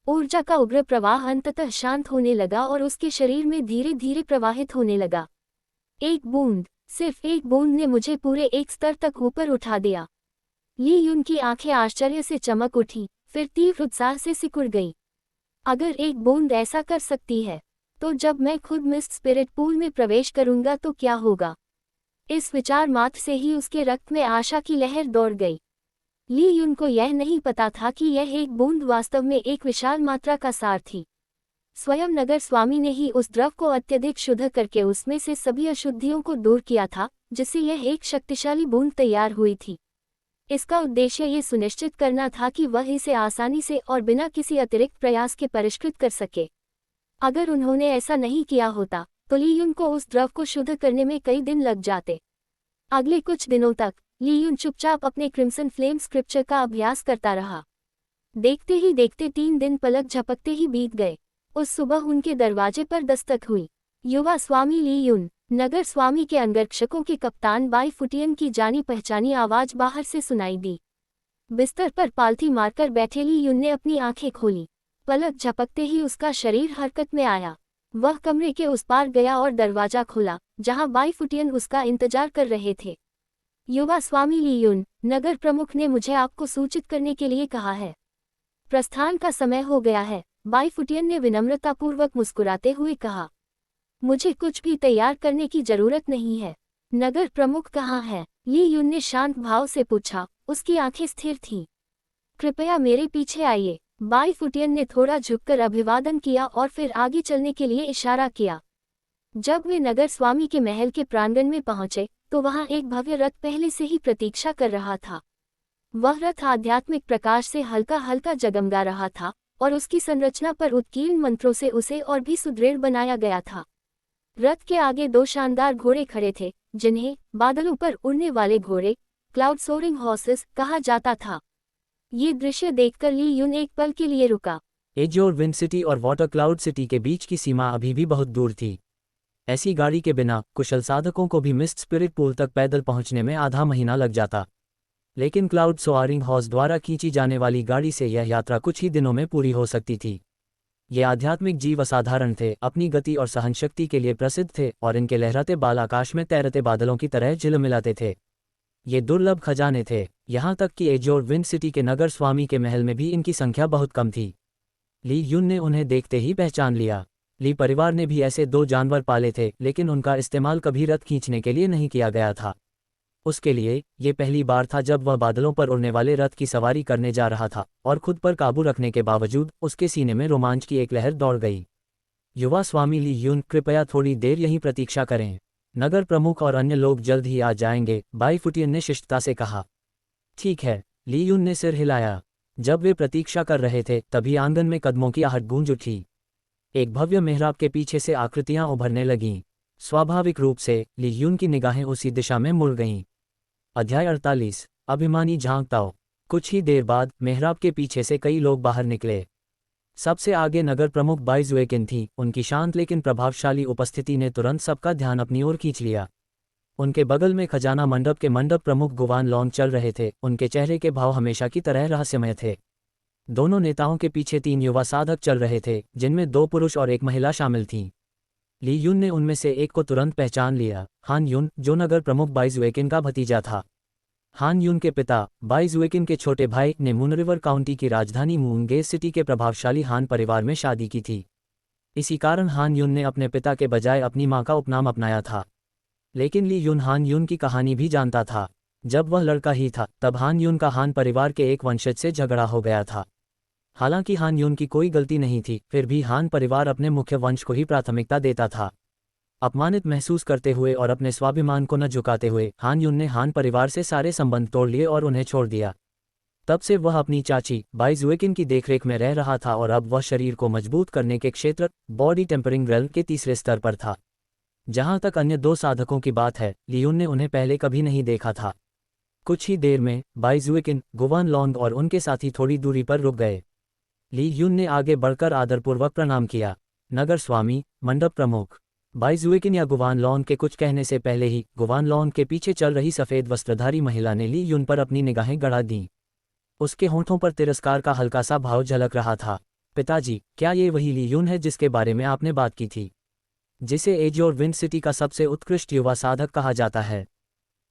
ऊर्जा का उग्र प्रवाह अंततः शांत होने लगा और उसके शरीर में धीरे धीरे प्रवाहित होने लगा। एक बूंद, सिर्फ एक बूंद ने मुझे पूरे एक स्तर तक ऊपर उठा दिया। ली यून की आंखें आश्चर्य से चमक उठी, फिर तीव्र उत्साह से सिकुड़ गई। अगर एक बूंद ऐसा कर सकती है, तो जब मैं खुद मिस्ट स्पिरिट पूल में प्रवेश करूंगा तो क्या होगा? इस विचार मात्र से ही उसके रक्त में आशा की लहर दौड़ गई। ली युन को यह नहीं पता था कि यह एक बूंद वास्तव में एक विशाल मात्रा का सार थी। स्वयं नगर स्वामी ने ही उस द्रव को अत्यधिक शुद्ध करके उसमें से सभी अशुद्धियों को दूर किया था, जिससे यह एक शक्तिशाली बूंद तैयार हुई थी। इसका उद्देश्य ये सुनिश्चित करना था कि वह इसे आसानी से और बिना किसी अतिरिक्त प्रयास के परिष्कृत कर सके। अगर उन्होंने ऐसा नहीं किया होता, तो ली युन को उस द्रव को शुद्ध करने में कई दिन लग जाते। अगले कुछ दिनों तक ली युन चुपचाप अपने क्रिम्सन फ्लेम स्क्रिप्चर का अभ्यास करता रहा। देखते ही देखते 3 दिन पलक झपकते ही बीत गए। उस सुबह उनके दरवाजे पर दस्तक हुई। युवा स्वामी ली युन, नगर स्वामी के अंगरक्षकों के कप्तान बाई फुटियन की जानी पहचानी आवाज बाहर से सुनाई दी। बिस्तर पर पालथी मारकर बैठे ली युन ने अपनी आंखें खोली। पलक झपकते ही उसका शरीर हरकत में आया। वह कमरे के उस पार गया और दरवाजा खोला, जहां बाई फुटियन उसका इंतजार कर रहे थे। युवा स्वामी ली युन, नगर प्रमुख ने मुझे आपको सूचित करने के लिए कहा है। प्रस्थान का समय हो गया है, बाई फुटियन ने विनम्रतापूर्वक मुस्कुराते हुए कहा। मुझे कुछ भी तैयार करने की जरूरत नहीं है। नगर प्रमुख कहाँ है? ली युन ने शांत भाव से पूछा। उसकी आंखें स्थिर थीं। कृपया मेरे पीछे आइए। बाई फुटियन ने थोड़ा झुककर अभिवादन किया और फिर आगे चलने के लिए इशारा किया। जब वे नगर स्वामी के महल के प्रांगण में पहुंचे, तो वहां एक भव्य रथ पहले से ही प्रतीक्षा कर रहा था। वह रथ आध्यात्मिक प्रकाश से हल्का हल्का जगमगा रहा था और उसकी संरचना पर उत्कीर्ण मंत्रों से उसे और भी सुदृढ़ बनाया गया था। रथ के आगे 2 शानदार घोड़े खड़े थे, जिन्हें बादलों पर उड़ने वाले घोड़े, क्लाउड सोरिंग हॉर्सेस कहा जाता था। ये दृश्य देखकर ली युन एक पल के लिए रुका। एजोर विंड सिटी और वाटर क्लाउड सिटी के बीच की सीमा अभी भी बहुत दूर थी। ऐसी गाड़ी के बिना कुशल साधकों को भी मिस्ट स्पिरिट पूल तक पैदल पहुंचने में आधा महीना लग जाता। लेकिन क्लाउड सोआरिंग हॉर्स द्वारा खींची जाने वाली गाड़ी से यह यात्रा कुछ ही दिनों में पूरी हो सकती थी। ये आध्यात्मिक जीव असाधारण थे, अपनी गति और सहनशक्ति के लिए प्रसिद्ध थे और इनके लहराते बाल आकाश में तैरते बादलों की तरह झिलमिलाते थे। ये दुर्लभ खजाने थे, यहाँ तक कि एजोर विंड सिटी के नगर स्वामी के महल में भी इनकी संख्या बहुत कम थी। ली युन ने उन्हें देखते ही पहचान लिया। ली परिवार ने भी ऐसे 2 जानवर पाले थे, लेकिन उनका इस्तेमाल कभी रथ खींचने के लिए नहीं किया गया था। उसके लिए ये पहली बार था जब वह बादलों पर उड़ने वाले रथ की सवारी करने जा रहा था, और खुद पर काबू रखने के बावजूद उसके सीने में रोमांच की एक लहर दौड़ गई। युवा स्वामी ली युन, कृपया थोड़ी देर यहीं प्रतीक्षा करें। नगर प्रमुख और अन्य लोग जल्द ही आ जाएंगे, बाई फुटियन ने शिष्टता से कहा। ठीक है, ली युन ने सिर हिलाया। जब वे प्रतीक्षा कर रहे थे, तभी आंगन में कदमों की आहट गूंज उठी। एक भव्य मेहराब के पीछे से आकृतियां उभरने लगीं। स्वाभाविक रूप से ली युन की निगाहें उसी दिशा में मुड़ गईं। अध्याय 48, अभिमानी झांकताओ। कुछ ही देर बाद मेहराब के पीछे से कई लोग बाहर निकले। सबसे आगे नगर प्रमुख बाई जुएकिन थी। उनकी शांत लेकिन प्रभावशाली उपस्थिति ने तुरंत सबका ध्यान अपनी ओर खींच लिया। उनके बगल में खजाना मंडप के मंडप प्रमुख गुवान लॉन्ग चल रहे थे। उनके चेहरे के भाव हमेशा की तरह रहस्यमय थे। दोनों नेताओं के पीछे 3 युवा साधक चल रहे थे, जिनमें 2 पुरुष और 1 महिला शामिल थीं। ली युन ने उनमें से एक को तुरंत पहचान लिया, हान युन, जो नगर प्रमुख बाई जुएकिन का भतीजा था। हान युन के पिता बाई जुएकिन के छोटे भाई ने मून रिवर काउंटी की राजधानी मूनगेज सिटी के प्रभावशाली हान परिवार में शादी की थी। इसी कारण हान युन ने अपने पिता के बजाय अपनी मां का उपनाम अपनाया था। लेकिन ली युन हान युन की कहानी भी जानता था। जब वह लड़का ही था, तब हान युन का हान परिवार के एक वंशज से झगड़ा हो गया था। हालांकि हान युन की कोई गलती नहीं थी, फिर भी हान परिवार अपने मुख्य वंश को ही प्राथमिकता देता था। अपमानित महसूस करते हुए और अपने स्वाभिमान को न झुकाते हुए हान युन ने हान परिवार से सारे संबंध तोड़ लिए और उन्हें छोड़ दिया। तब से वह अपनी चाची बाई जुएकिन की देखरेख में रह रहा था और अब वह शरीर को मजबूत करने के क्षेत्र बॉडी टेम्परिंग रेल्म के तीसरे स्तर पर था। जहां तक अन्य 2 साधकों की बात है, ली युन ने उन्हें पहले कभी नहीं देखा था। कुछ ही देर में बाई जुएकिन, गुवान लॉन्ग और उनके साथी थोड़ी दूरी पर रुक गए। ली युन ने आगे बढ़कर आदरपूर्वक प्रणाम किया। नगर स्वामी, मंडप प्रमुख। बाई जुएकिन या गुवान लॉन्ग के कुछ कहने से पहले ही गुवान लॉन्ग के पीछे चल रही सफ़ेद वस्त्रधारी महिला ने ली युन पर अपनी निगाहें गड़ा दीं। उसके होंठों पर तिरस्कार का हल्का सा भाव झलक रहा था। पिताजी, क्या ये वही ली युन है जिसके बारे में आपने बात की थी, जिसे एजोर विंड सिटी का सबसे उत्कृष्ट युवा साधक कहा जाता है?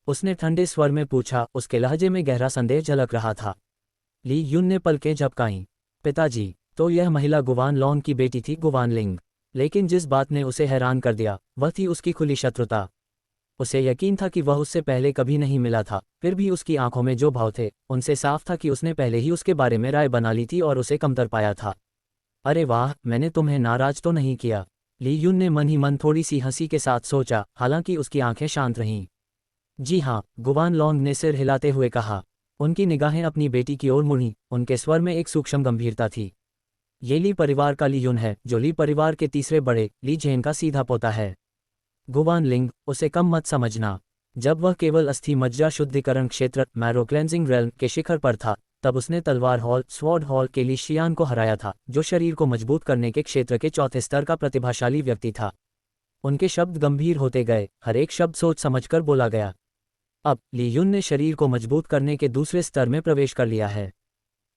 उसने ठंडे स्वर में पूछा। उसके लहजे में गहरा संदेह झलक रहा था। ली युन ने पलकें झपकाईं। पिताजी, तो यह महिला गुवान लॉन्ग की बेटी थी, गुवान लिंग। लेकिन जिस बात ने उसे हैरान कर दिया वह थी उसकी खुली शत्रुता। उसे यकीन था कि वह उससे पहले कभी नहीं मिला था, फिर भी उसकी आंखों में जो भाव थे उनसे साफ था कि उसने पहले ही उसके बारे में राय बना ली थी और उसे कमतर पाया था। अरे वाह, मैंने तुम्हें नाराज तो नहीं किया, ली यून ने मन ही मन थोड़ी सी हंसी के साथ सोचा, हालांकि उसकी आंखें शांत रहीं। जी हाँ, गुवान लॉन्ग ने सिर हिलाते हुए कहा। उनकी निगाहें अपनी बेटी की ओर मुड़ी, उनके स्वर में एक सूक्ष्म गंभीरता थी। ये ली परिवार का ली यून है, जो ली परिवार के तीसरे बड़े ली जेन का सीधा पोता है। गुवान लिंग, उसे कम मत समझना। जब वह केवल अस्थि मज्जा शुद्धिकरण क्षेत्र मैरो क्लेंजिंग रेल्म के शिखर पर था, तब उसने तलवार हॉल स्वॉर्ड हॉल के ली शियान को हराया था, जो शरीर को मजबूत करने के क्षेत्र के चौथे स्तर का प्रतिभाशाली व्यक्ति था। उनके शब्द गंभीर होते गए, हर एक शब्द सोच समझकर बोला गया। अब ली यून ने शरीर को मजबूत करने के दूसरे स्तर में प्रवेश कर लिया है।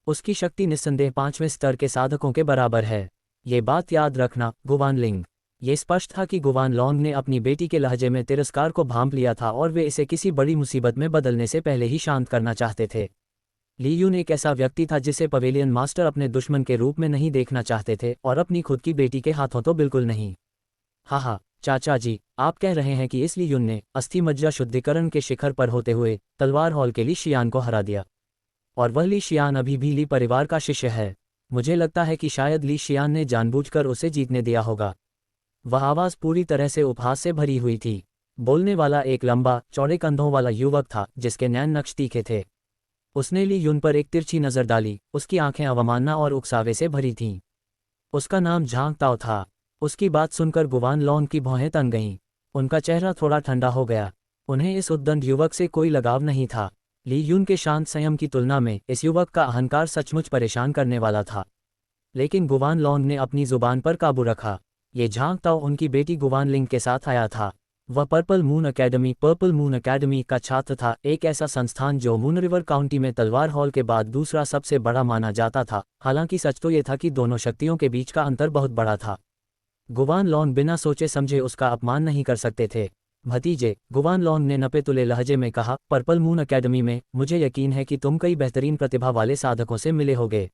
उसकी शक्ति निस्संदेह 5वें स्तर के साधकों के बराबर है। ये बात याद रखना, गुवान लिंग। ये स्पष्ट था कि गुवान लॉन्ग ने अपनी बेटी के लहजे में तिरस्कार को भांप लिया था और वे इसे किसी बड़ी मुसीबत में बदलने से पहले ही शांत करना चाहते थे। ली यून एक ऐसा व्यक्ति था जिसे पवेलियन मास्टर अपने दुश्मन के रूप में नहीं देखना चाहते थे, और अपनी खुद की बेटी के हाथों तो बिल्कुल नहीं। हाँ, चाचा जी, आप कह रहे हैं कि इस ली यून ने अस्थि मज्जा शुद्धिकरण के शिखर पर होते हुए तलवार हॉल के ली शियान को हरा दिया, और वह ली शियान अभी भी ली परिवार का शिष्य है। मुझे लगता है कि शायद ली शियान ने जानबूझकर उसे जीतने दिया होगा। वह आवाज़ पूरी तरह से उपहास से भरी हुई थी। बोलने वाला एक लंबा चौड़े कंधों वाला युवक था जिसके नैन नक्श तीखे थे। उसने ली यून पर एक तिरछी नज़र डाली, उसकी आंखें अवमानना और उकसावे से भरी थीं। उसका नाम झांग ताओ था। उसकी बात सुनकर गुवान लॉन्ग की भौहें तन गईं। उनका चेहरा थोड़ा ठंडा हो गया। उन्हें इस उद्दंड युवक से कोई लगाव नहीं था। ली यून के शांत संयम की तुलना में इस युवक का अहंकार सचमुच परेशान करने वाला था। लेकिन गुवान लॉन्ग ने अपनी जुबान पर काबू रखा। ये झांग ताओ उनकी बेटी गुवान लिंग के साथ आया था। वह पर्पल मून अकेडमी का छात्र था, एक ऐसा संस्थान जो मून रिवर काउंटी में तलवार हॉल के बाद दूसरा सबसे बड़ा माना जाता था। हालांकि सच तो ये था कि दोनों शक्तियों के बीच का अंतर बहुत बड़ा था। गुवान लॉन्ग बिना सोचे समझे उसका अपमान नहीं कर सकते थे। भतीजे, गुवान लॉन्ग ने नपे तुले लहजे में कहा, पर्पल मून अकेडमी में मुझे यकीन है कि तुम कई बेहतरीन प्रतिभा वाले साधकों से मिले होगे।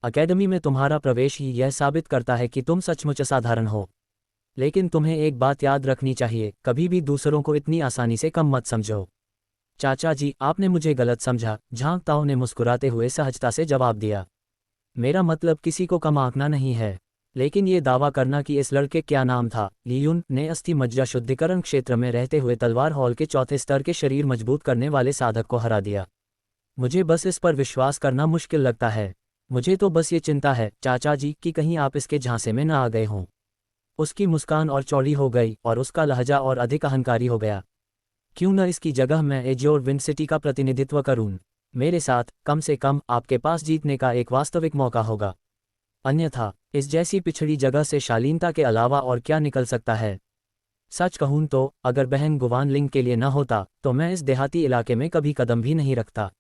अकेडमी में तुम्हारा प्रवेश ही यह साबित करता है कि तुम सचमुच असाधारण हो। लेकिन तुम्हें एक बात याद रखनी चाहिए, कभी भी दूसरों को इतनी आसानी से कम मत समझो। चाचा जी, आपने मुझे गलत समझा, झांग ताओ ने मुस्कुराते हुए सहजता से जवाब दिया। मेरा मतलब किसी को कम आंकना नहीं है। लेकिन ये दावा करना कि इस लड़के क्या नाम था, ली यून ने अस्थि मज्जा शुद्धिकरण क्षेत्र में रहते हुए तलवार हॉल के चौथे स्तर के शरीर मजबूत करने वाले साधक को हरा दिया। मुझे बस इस पर विश्वास करना मुश्किल लगता है। मुझे तो बस ये चिंता है चाचा जी कि कहीं आप इसके झांसे में न आ गए हों। उसकी मुस्कान और चौड़ी हो गई और उसका लहजा और अधिक अहंकारी हो गया। क्यों न इसकी जगह मैं एजोर विंड सिटी का प्रतिनिधित्व करूं? मेरे साथ कम से कम आपके पास जीतने का एक वास्तविक मौका होगा। अन्यथा इस जैसी पिछड़ी जगह से शालीनता के अलावा और क्या निकल सकता है? सच कहूं तो अगर बहन गुवान लिंग के लिए न होता तो मैं इस देहाती इलाके में कभी कदम भी नहीं रखता।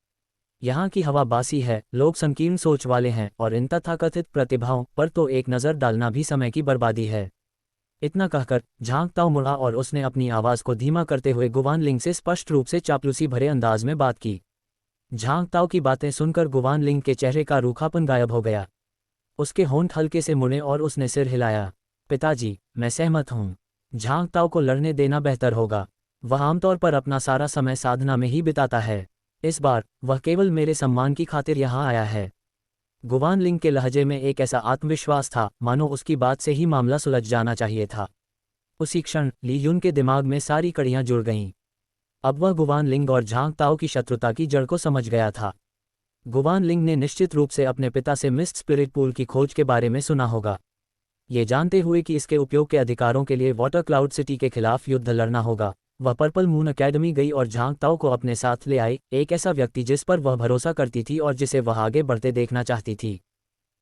यहाँ की हवा बासी है, लोग संकीर्ण सोच वाले हैं और इन तथाकथित प्रतिभाओं पर तो एक नज़र डालना भी समय की बर्बादी है। इतना कहकर झांग ताओ मुड़ा और उसने अपनी आवाज़ को धीमा करते हुए गुवान लिंग से स्पष्ट रूप से चापलूसी भरे अंदाज में बात की। झांग ताओ की बातें सुनकर गुवान लिंग के चेहरे का रूखापन गायब हो गया। उसके होंठ हल्के से मुड़े और उसने सिर हिलाया। पिताजी, मैं सहमत हूँ। झांग ताओ को लड़ने देना बेहतर होगा। वह आमतौर पर अपना सारा समय साधना में ही बिताता है। इस बार वह केवल मेरे सम्मान की खातिर यहाँ आया है। गुवान लिंग के लहजे में एक ऐसा आत्मविश्वास था मानो उसकी बात से ही मामला सुलझ जाना चाहिए था। उसी क्षण ली यून के दिमाग में सारी कड़ियाँ जुड़ गईं। अब वह गुवान लिंग और झांग ताओ की शत्रुता की जड़ को समझ गया था। गुवान लिंग ने निश्चित रूप से अपने पिता से मिस्ट स्पिरिट पूल की खोज के बारे में सुना होगा। ये जानते हुए कि इसके उपयोग के अधिकारों के लिए वाटर क्लाउड सिटी के खिलाफ युद्ध लड़ना होगा, वह पर्पल मून अकेडमी गई और झांग ताओ को अपने साथ ले आई, एक ऐसा व्यक्ति जिस पर वह भरोसा करती थी और जिसे वह आगे बढ़ते देखना चाहती थी।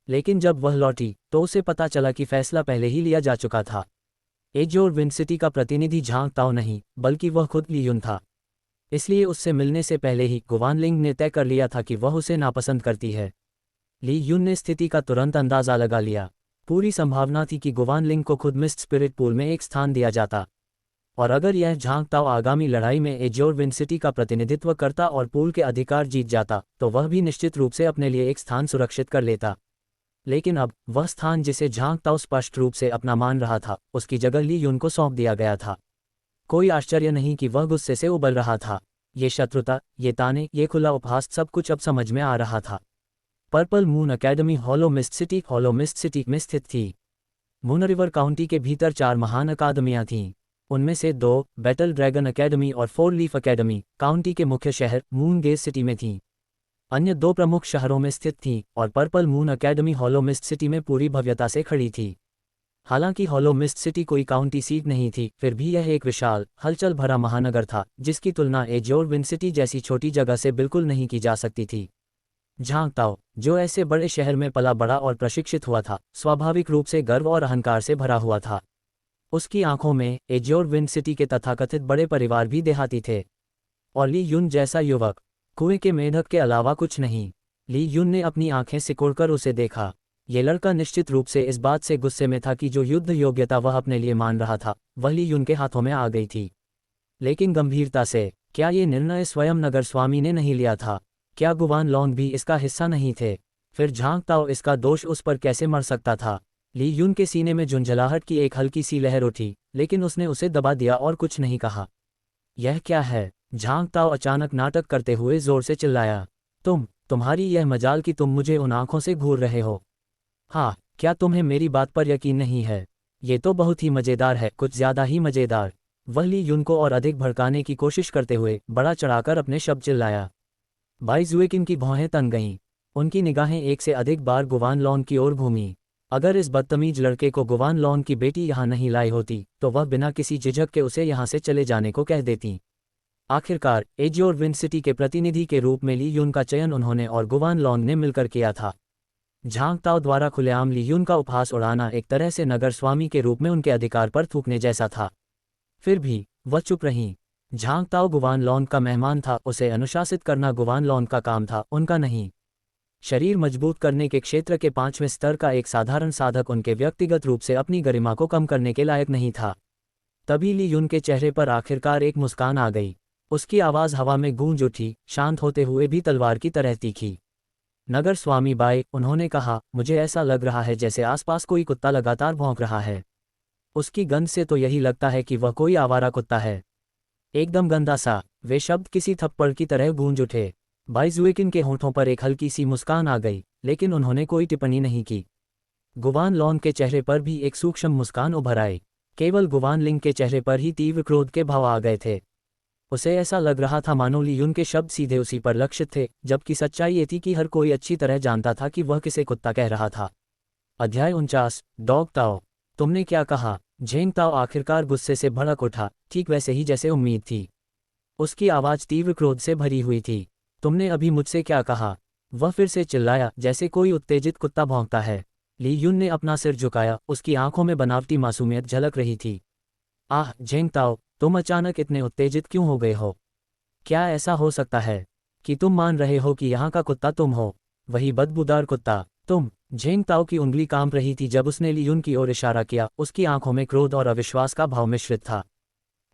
लेकिन जब वह लौटी तो उसे पता चला कि फैसला पहले ही लिया जा चुका था। एजोर विंड सिटी का प्रतिनिधि झांग ताओ नहीं, बल्कि वह खुद ली यून था। इसलिए उससे मिलने से पहले ही गुवान लिंग ने तय कर लिया था कि वह उसे नापसंद करती है। ली यून ने स्थिति का तुरंत अंदाजा लगा लिया। पूरी संभावना थी कि गुवान लिंग को खुद मिस्ट स्पिरिट पूल में एक स्थान दिया जाता, और अगर यह झांग ताओ आगामी लड़ाई में एजोर विंड सिटी का प्रतिनिधित्व करता और पूल के अधिकार जीत जाता तो वह भी निश्चित रूप से अपने लिए एक स्थान सुरक्षित कर लेता। लेकिन अब वह स्थान जिसे झांग ताओ स्पष्ट रूप से अपना मान रहा था, उसकी जगह ली यून को सौंप दिया गया था। कोई आश्चर्य नहीं कि वह गुस्से से उबल रहा था। ये शत्रुता, ये ताने, ये खुला उपहास, सब कुछ अब समझ में आ रहा था। Purple moon academy hollow mist city में स्थित थी। मून रिवर काउंटी के भीतर 4 महान अकादमियां थीं। उनमें से 2 बैटल ड्रैगन अकेडमी और 4 लीफ अकेडमी काउंटी के मुख्य शहर मून गेज सिटी में थीं। अन्य 2 प्रमुख शहरों में स्थित थीं और purple moon academy hollow mist city में पूरी भव्यता से खड़ी थी। हालांकि हॉलो मिस्ट सिटी कोई काउंटी सीट नहीं थी, फिर भी यह एक विशाल, हलचल भरा महानगर था, जिसकी तुलना एजोर विन सिटी जैसी छोटी जगह से बिल्कुल नहीं की जा सकती थी। झांग ताओ, जो ऐसे बड़े शहर में पला बड़ा और प्रशिक्षित हुआ था, स्वाभाविक रूप से गर्व और अहंकार से भरा हुआ था। उसकी आंखों में एजोर विन सिटी के तथाकथित बड़े परिवार भी देहाती थे, और ली यून जैसा युवक कुएं के मेंढक के अलावा कुछ नहीं। ली यून ने अपनी आंखें सिकोड़कर उसे देखा। ये लड़का निश्चित रूप से इस बात से गुस्से में था कि जो युद्ध योग्यता वह अपने लिए मान रहा था, वह ली यून के हाथों में आ गई थी। लेकिन गंभीरता से, क्या ये निर्णय स्वयं नगर स्वामी ने नहीं लिया था? क्या गुवान लॉन्ग भी इसका हिस्सा नहीं थे? फिर झांग ताओ इसका दोष उस पर कैसे मर सकता था? ली यून के सीने में झुंझलाहट की एक हल्की सी लहर उठी, लेकिन उसने उसे दबा दिया और कुछ नहीं कहा। यह क्या है? झांग ताओ अचानक नाटक करते हुए जोर से चिल्लाया। तुम्हारी यह मजाल कि तुम मुझे उन आंखों से घूर रहे हो। हाँ, क्या तुम्हें मेरी बात पर यकीन नहीं है? ये तो बहुत ही मज़ेदार है, कुछ ज़्यादा ही मज़ेदार। वह ली यून को और अधिक भड़काने की कोशिश करते हुए बड़ा चढ़ाकर अपने शब्द चिल्लाया। बाई जुएकिन की भौहें तन गईं। उनकी निगाहें एक से अधिक बार गुवान लॉन्ग की ओर घूमीं। अगर इस बदतमीज लड़के को गुवान लॉन्ग की बेटी यहाँ नहीं लाई होती, तो वह बिना किसी झिझक के उसे यहाँ से चले जाने को कह देती। आखिरकार एजोर विन सिटी के प्रतिनिधि के रूप में ली यून का चयन उन्होंने और गुवान लॉन्ग ने मिलकर किया था। झांग ताओ द्वारा खुलेआम ली यून का उपहास उड़ाना एक तरह से नगर स्वामी के रूप में उनके अधिकार पर थूकने जैसा था। फिर भी वह चुप रहीं। झांग ताओ गुवान लॉन्ग का मेहमान था, उसे अनुशासित करना गुवान लॉन्ग का काम था, उनका नहीं। शरीर मजबूत करने के क्षेत्र के 5वें स्तर का एक साधारण साधक उनके व्यक्तिगत रूप से अपनी गरिमा को कम करने के लायक नहीं था। तभी ली यून के चेहरे पर आखिरकार एक मुस्कान आ गई। उसकी आवाज़ हवा में गूंज उठी, शांत होते हुए भी तलवार की तरह तीखी। नगर स्वामी बाई, उन्होंने कहा, मुझे ऐसा लग रहा है जैसे आसपास कोई कुत्ता लगातार भौंक रहा है। उसकी गंध से तो यही लगता है कि वह कोई आवारा कुत्ता है, एकदम गंदा सा। वे शब्द किसी थप्पड़ की तरह गूंज उठे। बाई जुएकिन के होठों पर एक हल्की सी मुस्कान आ गई, लेकिन उन्होंने कोई टिप्पणी नहीं की। गुवान लॉन्ग के चेहरे पर भी एक सूक्ष्म मुस्कान उभर आई। केवल गुवान लिंग के चेहरे पर ही तीव्र क्रोध के भाव आ गए थे। उसे ऐसा लग रहा था मानो ली यून के शब्द सीधे उसी पर लक्षित थे, जबकि सच्चाई ये थी कि हर कोई अच्छी तरह जानता था कि वह किसे कुत्ता कह रहा था। अध्याय 49, डॉग ताओ। तुमने क्या कहा? झेंग ताओ आखिरकार गुस्से से भड़क उठा, ठीक वैसे ही जैसे उम्मीद थी। उसकी आवाज़ तीव्र क्रोध से भरी हुई थी। तुमने अभी मुझसे क्या कहा? वह फिर से चिल्लाया, जैसे कोई उत्तेजित कुत्ता भौंकता है। ली यून ने अपना सिर झुकाया, उसकी आंखों में बनावटी मासूमियत झलक रही थी। आह झेंग ताओ, तुम अचानक इतने उत्तेजित क्यों हो गए हो? क्या ऐसा हो सकता है कि तुम मान रहे हो कि यहाँ का कुत्ता तुम हो, वही बदबूदार कुत्ता? तुम? झेंग ताओ की उंगली कांप रही थी जब उसने ली यून की ओर इशारा किया। उसकी आंखों में क्रोध और अविश्वास का भाव मिश्रित था।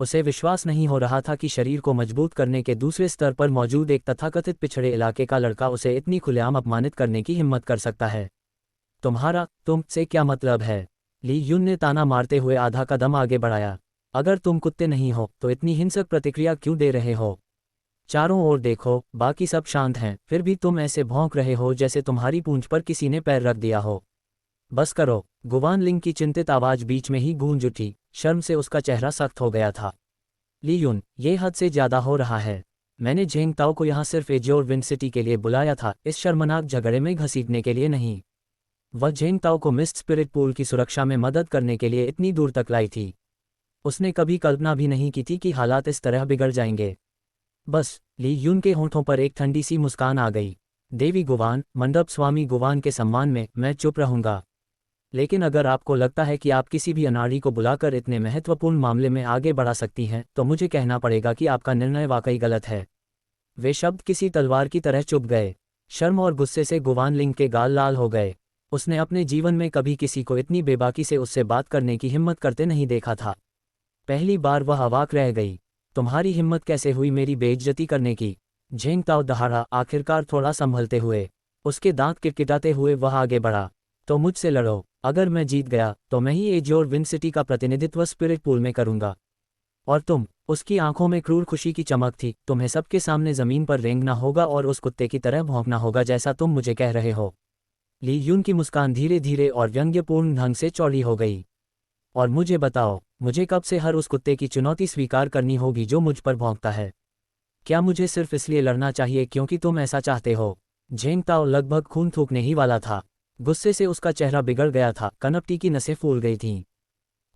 उसे विश्वास नहीं हो रहा था कि शरीर को मजबूत करने के दूसरे स्तर पर मौजूद एक तथाकथित पिछड़े इलाके का लड़का उसे इतनी खुलेआम अपमानित करने की हिम्मत कर सकता है। तुम से क्या मतलब है? ली यून ने ताना मारते हुए आधा कदम आगे बढ़ाया। अगर तुम कुत्ते नहीं हो तो इतनी हिंसक प्रतिक्रिया क्यों दे रहे हो? चारों ओर देखो, बाकी सब शांत हैं, फिर भी तुम ऐसे भौंक रहे हो जैसे तुम्हारी पूंछ पर किसी ने पैर रख दिया हो। बस करो। गुवान लिंग की चिंतित आवाज बीच में ही गूंज उठी। शर्म से उसका चेहरा सख्त हो गया था। ली यून, ये हद से ज्यादा हो रहा है। मैंने झेंग ताओ को यहाँ सिर्फ एजोर विन सिटी के लिए बुलाया था, इस शर्मनाक झगड़े में घसीटने के लिए नहीं। वह झेंग ताओ को मिस्ट स्पिरिट पूल की सुरक्षा में मदद करने के लिए इतनी दूर तक लाई थी। उसने कभी कल्पना भी नहीं की थी कि हालात इस तरह बिगड़ जाएंगे। बस, ली यून के होंठों पर एक ठंडी सी मुस्कान आ गई। देवी गुवान, मंडप स्वामी गुवान के सम्मान में मैं चुप रहूंगा। लेकिन अगर आपको लगता है कि आप किसी भी अनाड़ी को बुलाकर इतने महत्वपूर्ण मामले में आगे बढ़ा सकती हैं, तो मुझे कहना पड़ेगा कि आपका निर्णय वाकई गलत है। वे शब्द किसी तलवार की तरह चुभ गए। शर्म और गुस्से से गुवान लिंग के गाल लाल हो गए। उसने अपने जीवन में कभी किसी को इतनी बेबाकी से उससे बात करने की हिम्मत करते नहीं देखा था। पहली बार वह अवाक रह गई। तुम्हारी हिम्मत कैसे हुई मेरी बेइज्जती करने की? झेंग ताओ दहाड़ा, आखिरकार थोड़ा संभलते हुए। उसके दांत किटकिटाते हुए वह आगे बढ़ा। तो मुझसे लड़ो। अगर मैं जीत गया तो मैं ही एज्योर विन सिटी का प्रतिनिधित्व स्पिरिट पूल में करूंगा। और तुम? उसकी आंखों में क्रूर खुशी की चमक थी। तुम्हें सबके सामने जमीन पर रेंगना होगा और उस कुत्ते की तरह भौंकना होगा जैसा तुम मुझे कह रहे हो। ली यून की मुस्कान धीरे धीरे और व्यंग्यपूर्ण ढंग से चौड़ी हो गई। और मुझे बताओ, मुझे कब से हर उस कुत्ते की चुनौती स्वीकार करनी होगी जो मुझ पर भौंकता है? क्या मुझे सिर्फ इसलिए लड़ना चाहिए क्योंकि तुम ऐसा चाहते हो? झेंग ताओ लगभग खून थूकने ही वाला था। गुस्से से उसका चेहरा बिगड़ गया था, कनपटी की नसें फूल गई थीं।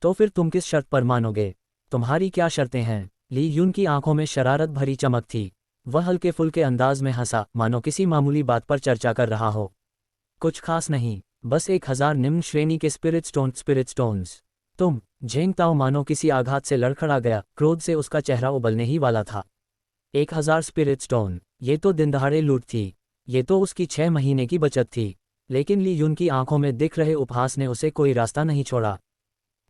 तो फिर तुम किस शर्त पर मानोगे? तुम्हारी क्या शर्तें हैं? ली यून की आंखों में शरारत भरी चमक थी। वह हल्के फुल्के अंदाज में हंसा, मानो किसी मामूली बात पर चर्चा कर रहा हो। कुछ खास नहीं, बस 1000 निम्न श्रेणी के स्पिरिट स्टोन्स। तुम? झेंग ताओ मानो किसी आघात से लड़खड़ा गया, क्रोध से उसका चेहरा उबलने ही वाला था। 1000 स्पिरिट स्टोन? ये तो दिन दहाड़े लूट थी। ये तो उसकी 6 महीने की बचत थी। लेकिन ली यून की आंखों में दिख रहे उपहास ने उसे कोई रास्ता नहीं छोड़ा।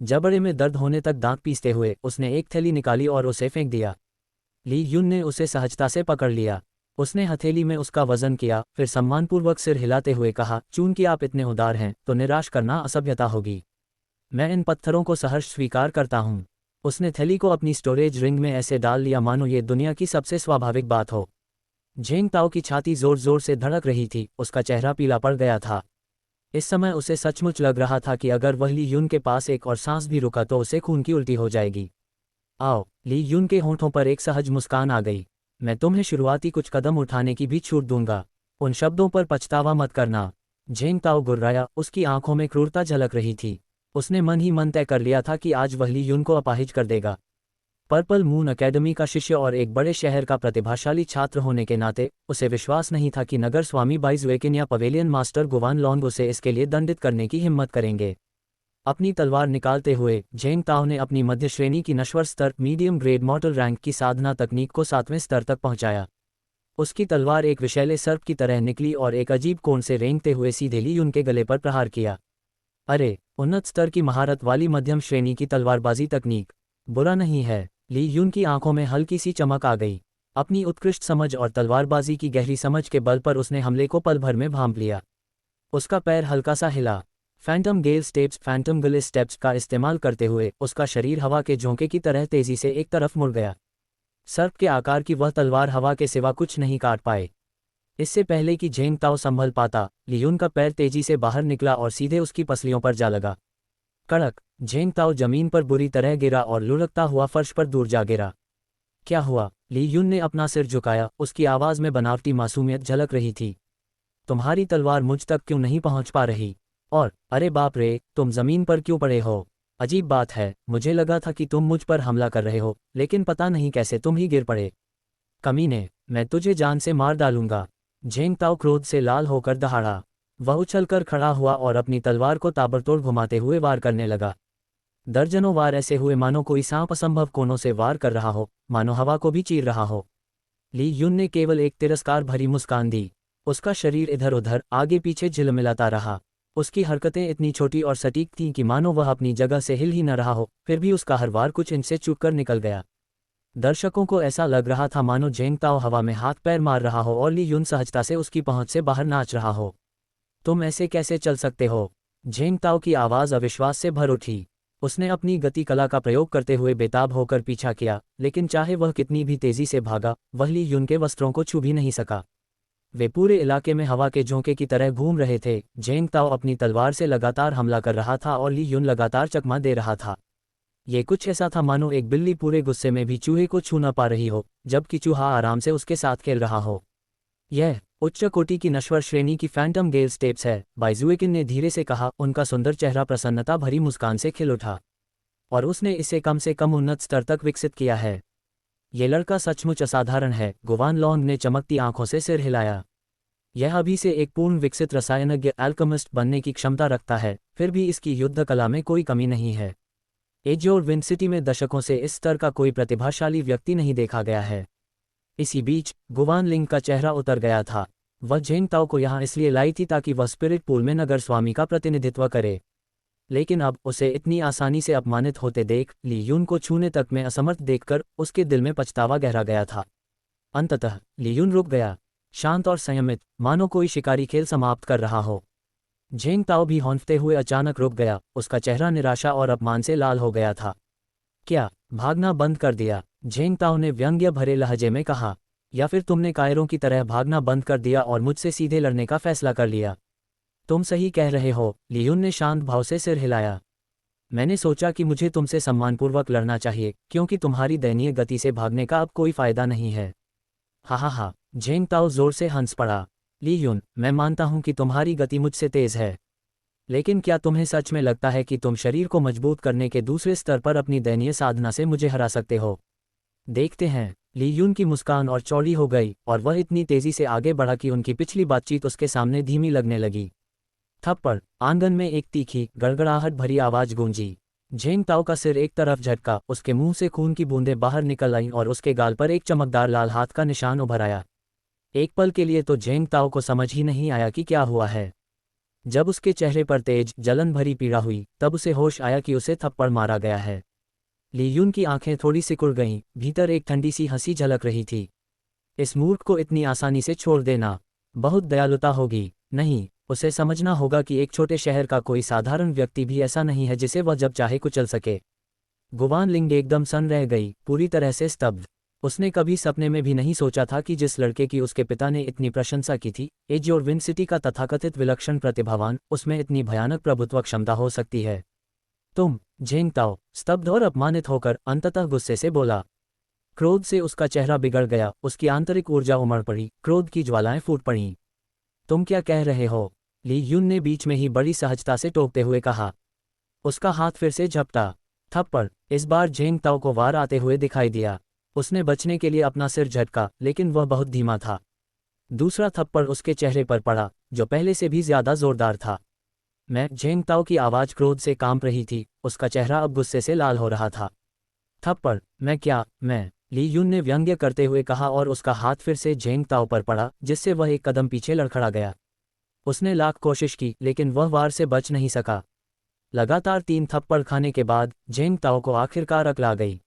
जबड़े में दर्द होने तक दांत पीसते हुए उसने एक थैली निकाली और उसे फेंक दिया। ली यून ने उसे सहजता से पकड़ लिया। उसने हथेली में उसका वजन किया, फिर सम्मानपूर्वक सिर हिलाते हुए कहा, चूंकि आप इतने उदार हैं तो निराश करना असभ्यता होगी। मैं इन पत्थरों को सहर्ष स्वीकार करता हूँ। उसने थैली को अपनी स्टोरेज रिंग में ऐसे डाल लिया मानो ये दुनिया की सबसे स्वाभाविक बात हो। झेंग ताओ की छाती जोर जोर से धड़क रही थी, उसका चेहरा पीला पड़ गया था। इस समय उसे सचमुच लग रहा था कि अगर वह ली यून के पास एक और सांस भी रुका तो उसे खून की उल्टी हो जाएगी। आओ। ली यून के होंठों पर एक सहज मुस्कान आ गई। मैं तुम्हें शुरुआती कुछ कदम उठाने की भी छूट दूंगा। उन शब्दों पर पछतावा मत करना। झेंग ताओ गुर्राया, उसकी आंखों में क्रूरता झलक रही थी। उसने मन ही मन तय कर लिया था कि आज वह ली यून को अपाहिज कर देगा। पर्पल मून अकेडमी का शिष्य और एक बड़े शहर का प्रतिभाशाली छात्र होने के नाते उसे विश्वास नहीं था कि नगर स्वामी बाइज़ुएकिन या पवेलियन मास्टर गुवान लॉन्ग उसे इसके लिए दंडित करने की हिम्मत करेंगे। अपनी तलवार निकालते हुए झेंग ताओ ने अपनी मध्य श्रेणी की नश्वर स्तर मीडियम ग्रेड मॉर्टल रैंक की साधना तकनीक को 7वें स्तर तक पहुंचाया। उसकी तलवार एक विषैले सर्प की तरह निकली और एक अजीब कोण से रेंगते हुए सीधे ली यून के गले पर प्रहार किया। अरे, उन्नत स्तर की महारत वाली मध्यम श्रेणी की तलवारबाजी तकनीक बुरा नहीं है। ली यून की आंखों में हल्की सी चमक आ गई। अपनी उत्कृष्ट समझ और तलवारबाजी की गहरी समझ के बल पर उसने हमले को पल भर में भांप लिया। उसका पैर हल्का सा हिला। फैंटम गेल स्टेप्स का इस्तेमाल करते हुए उसका शरीर हवा के झोंके की तरह तेजी से एक तरफ मुड़ गया। सर्प के आकार की वह तलवार हवा के सिवा कुछ नहीं काट पाए। इससे पहले कि झेंग ताओ संभल पाता, ली यून का पैर तेजी से बाहर निकला और सीधे उसकी पसलियों पर जा लगा। कड़क। झेंग ताओ जमीन पर बुरी तरह गिरा और लुढ़कता हुआ फर्श पर दूर जा गिरा। क्या हुआ? ली यून ने अपना सिर झुकाया, उसकी आवाज़ में बनावटी मासूमियत झलक रही थी। तुम्हारी तलवार मुझ तक क्यों नहीं पहुंच पा रही? और अरे बाप रे, तुम जमीन पर क्यों पड़े हो? अजीब बात है, मुझे लगा था कि तुम मुझ पर हमला कर रहे हो, लेकिन पता नहीं कैसे तुम ही गिर पड़े। कमीने, मैं तुझे जान से मार डालूंगा। झेंग ताओ क्रोध से लाल होकर दहाड़ा। वह उछलकर खड़ा हुआ और अपनी तलवार को ताबड़तोड़ घुमाते हुए वार करने लगा। दर्जनों वार ऐसे हुए मानो कोई सांप असंभव कोनों से वार कर रहा हो, मानो हवा को भी चीर रहा हो। ली यून ने केवल एक तिरस्कार भरी मुस्कान दी। उसका शरीर इधर उधर आगे पीछे झिलमिलाता रहा। उसकी हरकतें इतनी छोटी और सटीक थीं कि मानो वह अपनी जगह से हिल ही न रहा हो, फिर भी उसका हर वार कुछ इंच से चूक कर निकल गया। दर्शकों को ऐसा लग रहा था मानो झेंग ताओ हवा में हाथ पैर मार रहा हो और ली यून सहजता से उसकी पहुंच से बाहर नाच रहा हो। तुम ऐसे कैसे चल सकते हो? झेंग ताओ की आवाज़ अविश्वास से भर उठी। उसने अपनी गति कला का प्रयोग करते हुए बेताब होकर पीछा किया, लेकिन चाहे वह कितनी भी तेजी से भागा, वह ली यून के वस्त्रों को छू भी नहीं सका। वे पूरे इलाके में हवा के झोंके की तरह घूम रहे थे। झेंग ताओ अपनी तलवार से लगातार हमला कर रहा था और ली यून लगातार चकमा दे रहा था। ये कुछ ऐसा था मानो एक बिल्ली पूरे गुस्से में भी चूहे को छू न पा रही हो, जबकि चूहा आराम से उसके साथ खेल रहा हो। यह उच्च कोटि की नश्वर श्रेणी की फैंटम गेल स्टेप्स है, बाइज़ुएकिन ने धीरे से कहा। उनका सुंदर चेहरा प्रसन्नता भरी मुस्कान से खिल उठा। और उसने इसे कम से कम उन्नत स्तर तक विकसित किया है। ये लड़का सचमुच असाधारण है। गुवान लॉन्ग ने चमकती आंखों से सिर हिलाया। यह अभी से एक पूर्ण विकसित रसायनज्ञ एल्केमिस्ट बनने की क्षमता रखता है, फिर भी इसकी युद्ध कला में कोई कमी नहीं है। एज्योर विन सिटी में दशकों से इस स्तर का कोई प्रतिभाशाली व्यक्ति नहीं देखा गया है। इसी बीच गुवान लिंग का चेहरा उतर गया था। वह झेंग ताओ को यहाँ इसलिए लाई थी ताकि वह स्पिरिट पूल में नगर स्वामी का प्रतिनिधित्व करे, लेकिन अब उसे इतनी आसानी से अपमानित होते देख, ली यून को छूने तक में असमर्थ देखकर उसके दिल में पछतावा गहरा गया था। अंततः ली यून रुक गया, शांत और संयमित, मानो कोई शिकारी खेल समाप्त कर रहा हो। झेंग ताओ भी हौंफते हुए अचानक रुक गया, उसका चेहरा निराशा और अपमान से लाल हो गया था। क्या भागना बंद कर दिया? झेंग ताओ ने व्यंग्य भरे लहजे में कहा। या फिर तुमने कायरों की तरह भागना बंद कर दिया और मुझसे सीधे लड़ने का फैसला कर लिया? तुम सही कह रहे हो, ली यून ने शांत भाव से सिर हिलाया। मैंने सोचा कि मुझे तुमसे सम्मानपूर्वक लड़ना चाहिए, क्योंकि तुम्हारी दयनीय गति से भागने का अब कोई फायदा नहीं है। हा हा हा, झेंग ताओ जोर से हंस पड़ा। ली यून, मैं मानता हूं कि तुम्हारी गति मुझसे तेज है, लेकिन क्या तुम्हें सच में लगता है कि तुम शरीर को मजबूत करने के दूसरे स्तर पर अपनी दयनीय साधना से मुझे हरा सकते हो? देखते हैं। ली यून की मुस्कान और चौड़ी हो गई और वह इतनी तेजी से आगे बढ़ा कि उनकी पिछली बातचीत उसके सामने धीमी लगने लगी। थप्पड़। आंगन में एक तीखी गड़गड़ाहट भरी आवाज गूंजी। झेंग ताओ का सिर एक तरफ झटका, उसके मुंह से खून की बूंदें बाहर निकल आईं और उसके गाल पर एक चमकदार लाल हाथ का निशान उभर आया। एक पल के लिए तो झेंग ताओ को समझ ही नहीं आया कि क्या हुआ है। जब उसके चेहरे पर तेज जलन भरी पीड़ा हुई, तब उसे होश आया कि उसे थप्पड़ मारा गया है। ली यून की आंखें थोड़ी सिकुड़ गईं, भीतर एक ठंडी सी हंसी झलक रही थी। इस मूर्ख को इतनी आसानी से छोड़ देना, बहुत दयालुता होगी। नहीं, उसे समझना होगा कि एक छोटे शहर का कोई साधारण व्यक्ति भी ऐसा नहीं है जिसे वह जब चाहे कुचल सके। गुवान लिंग एकदम सन्न रह गई, पूरी तरह से स्तब्ध। उसने कभी सपने में भी नहीं सोचा था कि जिस लड़के की उसके पिता ने इतनी प्रशंसा की थी, एज और विन सिटी का तथाकथित विलक्षण प्रतिभावान, उसमें इतनी भयानक प्रभुत्व क्षमता हो सकती है। तुम? झेंग ताओ स्तब्ध और अपमानित होकर अंततः गुस्से से बोला। क्रोध से उसका चेहरा बिगड़ गया, उसकी आंतरिक ऊर्जा उमड़ पड़ी, क्रोध की ज्वालाएं फूट पड़ीं। तुम क्या कह रहे हो? ली यून ने बीच में ही बड़ी सहजता से टोकते हुए कहा। उसका हाथ फिर से झपटा। थप्पड़। इस बार झेंग ताओ को वार आते हुए दिखाई दिया। उसने बचने के लिए अपना सिर झटका, लेकिन वह बहुत धीमा था। दूसरा थप्पड़ उसके चेहरे पर पड़ा, जो पहले से भी ज्यादा जोरदार था। मैं? झेंग ताओ की आवाज क्रोध से कांप रही थी, उसका चेहरा अब गुस्से से लाल हो रहा था। थप्पड़? मैं क्या? मैं? ली यून ने व्यंग्य करते हुए कहा और उसका हाथ फिर से झेंग ताओ पर पड़ा, जिससे वह एक कदम पीछे लड़खड़ा गया। उसने लाख कोशिश की, लेकिन वह वार से बच नहीं सका। लगातार 3 थप्पड़ खाने के बाद झेंग ताओ को आखिरकार अकल आ गई।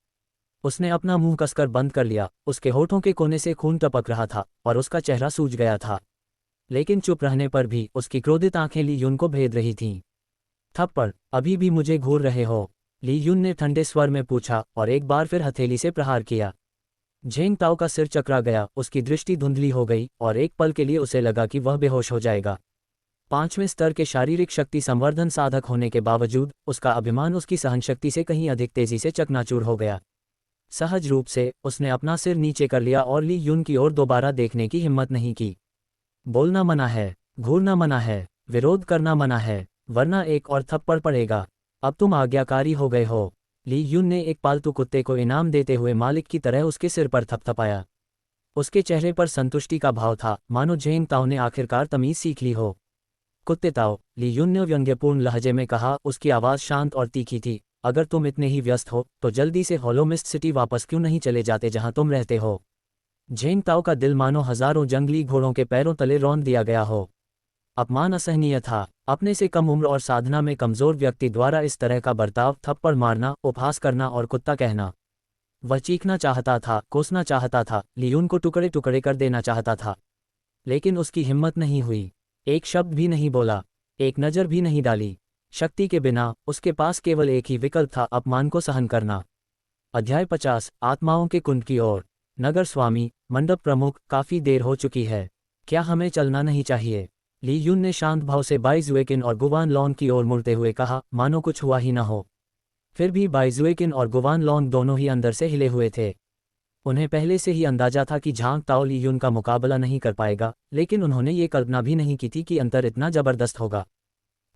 उसने अपना मुंह कसकर बंद कर लिया, उसके होठों के कोने से खून टपक रहा था और उसका चेहरा सूज गया था। लेकिन चुप रहने पर भी उसकी क्रोधित आंखें ली यून को भेद रही थीं। थप्पड़? अभी भी मुझे घूर रहे हो? ली यून ने ठंडे स्वर में पूछा और एक बार फिर हथेली से प्रहार किया। झेंग ताओ का सिर चकरा गया, उसकी दृष्टि धुंधली हो गई और एक पल के लिए उसे लगा कि वह बेहोश हो जाएगा। 5वें स्तर के शारीरिक शक्ति संवर्धन साधक होने के बावजूद उसका अभिमान उसकी सहनशक्ति से कहीं अधिक तेजी से चकनाचूर हो गया। सहज रूप से उसने अपना सिर नीचे कर लिया और ली यून की ओर दोबारा देखने की हिम्मत नहीं की। बोलना मना है, घूरना मना है, विरोध करना मना है, वरना एक और थप्पड़ पड़ेगा। अब तुम आज्ञाकारी हो गए हो। ली यून ने एक पालतू कुत्ते को इनाम देते हुए मालिक की तरह उसके सिर पर थपथपाया। उसके चेहरे पर संतुष्टि का भाव था, मानो झेंग ताओ ने आखिरकार तमीज सीख ली हो। कुत्ते ताओ, ली यून ने व्यंग्यपूर्ण लहजे में कहा, उसकी आवाज़ शांत और तीखी थी। अगर तुम इतने ही व्यस्त हो तो जल्दी से होलो मिस्ट सिटी वापस क्यों नहीं चले जाते जहां तुम रहते हो? झेंग ताओ का दिल मानो हजारों जंगली घोड़ों के पैरों तले रौंद दिया गया हो। अपमान असहनीय था। अपने से कम उम्र और साधना में कमजोर व्यक्ति द्वारा इस तरह का बर्ताव, थप्पड़ मारना, उपहास करना और कुत्ता कहना। वह चीखना चाहता था, कोसना चाहता था, ली यून को टुकड़े टुकड़े कर देना चाहता था, लेकिन उसकी हिम्मत नहीं हुई। एक शब्द भी नहीं बोला, एक नज़र भी नहीं डाली। शक्ति के बिना उसके पास केवल एक ही विकल्प था, अपमान को सहन करना। अध्याय 50। आत्माओं के कुंड की ओर। नगर स्वामी, मंडप प्रमुख, काफी देर हो चुकी है, क्या हमें चलना नहीं चाहिए? ली यून ने शांत भाव से बाइजुएकिन और गुवान लॉन्ग की ओर मुड़ते हुए कहा, मानो कुछ हुआ ही न हो। फिर भी बाइजुएकिन और गुवान लॉन्ग दोनों ही अंदर से हिले हुए थे। उन्हें पहले से ही अंदाजा था कि झांग ताओ ली यून का मुकाबला नहीं कर पाएगा, लेकिन उन्होंने ये कल्पना भी नहीं की थी कि अंतर इतना जबरदस्त होगा।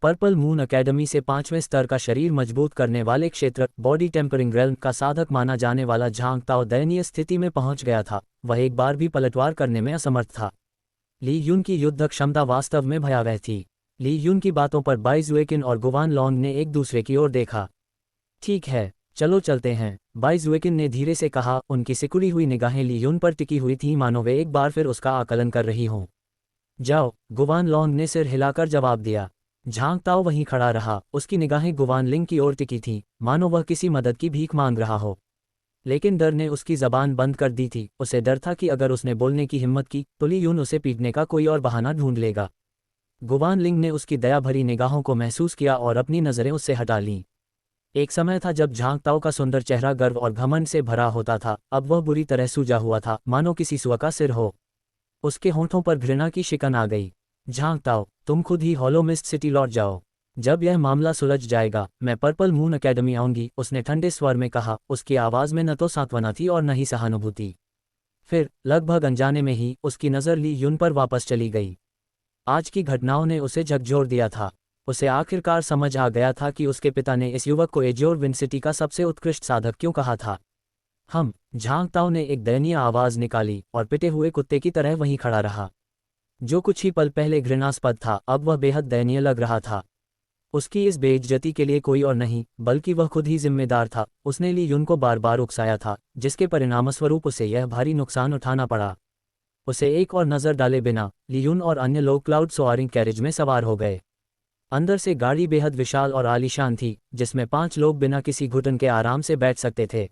पर्पल मून अकेडमी से 5वें स्तर का शरीर मजबूत करने वाले क्षेत्र, बॉडी टेम्परिंग रेल्म का साधक माना जाने वाला झांग ताओ दयनीय स्थिति में पहुंच गया था। वह एक बार भी पलटवार करने में असमर्थ था। ली यून की युद्ध क्षमता वास्तव में भयावह थी। ली यून की बातों पर बाइजुएकिन और गुवान लॉन्ग ने एक दूसरे की ओर देखा। ठीक है, चलो चलते हैं, बाइजुएकिन ने धीरे से कहा। उनकी सिकुड़ी हुई निगाहें ली यून पर टिकी हुई थीं, मानो वे एक बार फिर उसका आकलन कर रही हों। जाओ, गुवान लॉन्ग ने सिर हिलाकर जवाब दिया। झांग ताओ वहीं खड़ा रहा, उसकी निगाहें गुवान लिंग की ओर टिकी थीं, मानो वह किसी मदद की भीख मांग रहा हो। लेकिन डर ने उसकी जबान बंद कर दी थी। उसे डर था कि अगर उसने बोलने की हिम्मत की तो ली यून उसे पीटने का कोई और बहाना ढूंढ लेगा। गुवान लिंग ने उसकी दया भरी निगाहों को महसूस किया और अपनी नज़रें उससे हटा लीं। एक समय था जब झांग ताओ का सुंदर चेहरा गर्व और घमंड से भरा होता था, अब वह बुरी तरह सूजा हुआ था, मानो किसी सुअ का सिर हो। उसके होंठों पर घृणा की शिकन आ गई। झांग ताओ, तुम खुद ही हॉलो मिस्ट सिटी लौट जाओ। जब यह मामला सुलझ जाएगा मैं पर्पल मून अकेडमी आऊंगी, उसने ठंडे स्वर में कहा। उसकी आवाज़ में न तो सांत्वना थी और न ही सहानुभूति। फिर लगभग अनजाने में ही उसकी नज़र ली युन पर वापस चली गई। आज की घटनाओं ने उसे झकझोर दिया था। उसे आखिरकार समझ आ गया था कि उसके पिता ने इस युवक को एज्योर विंसिटी का सबसे उत्कृष्ट साधक क्यों कहा था। झांग ताओ ने एक दयनीय आवाज़ निकाली और पिटे हुए कुत्ते की तरह वहीं खड़ा रहा। जो कुछ ही पल पहले घृणास्पद था अब वह बेहद दयनीय लग रहा था। उसकी इस बेइज्जती के लिए कोई और नहीं बल्कि वह खुद ही जिम्मेदार था। उसने ली युन को बार बार उकसाया था, जिसके परिणामस्वरूप उसे यह भारी नुकसान उठाना पड़ा। उसे एक और नज़र डाले बिना ली युन और अन्य लोग क्लाउड सोआरिंग कैरेज में सवार हो गए। अंदर से गाड़ी बेहद विशाल और आलीशान थी, जिसमें 5 लोग बिना किसी घुटन के आराम से बैठ सकते थे।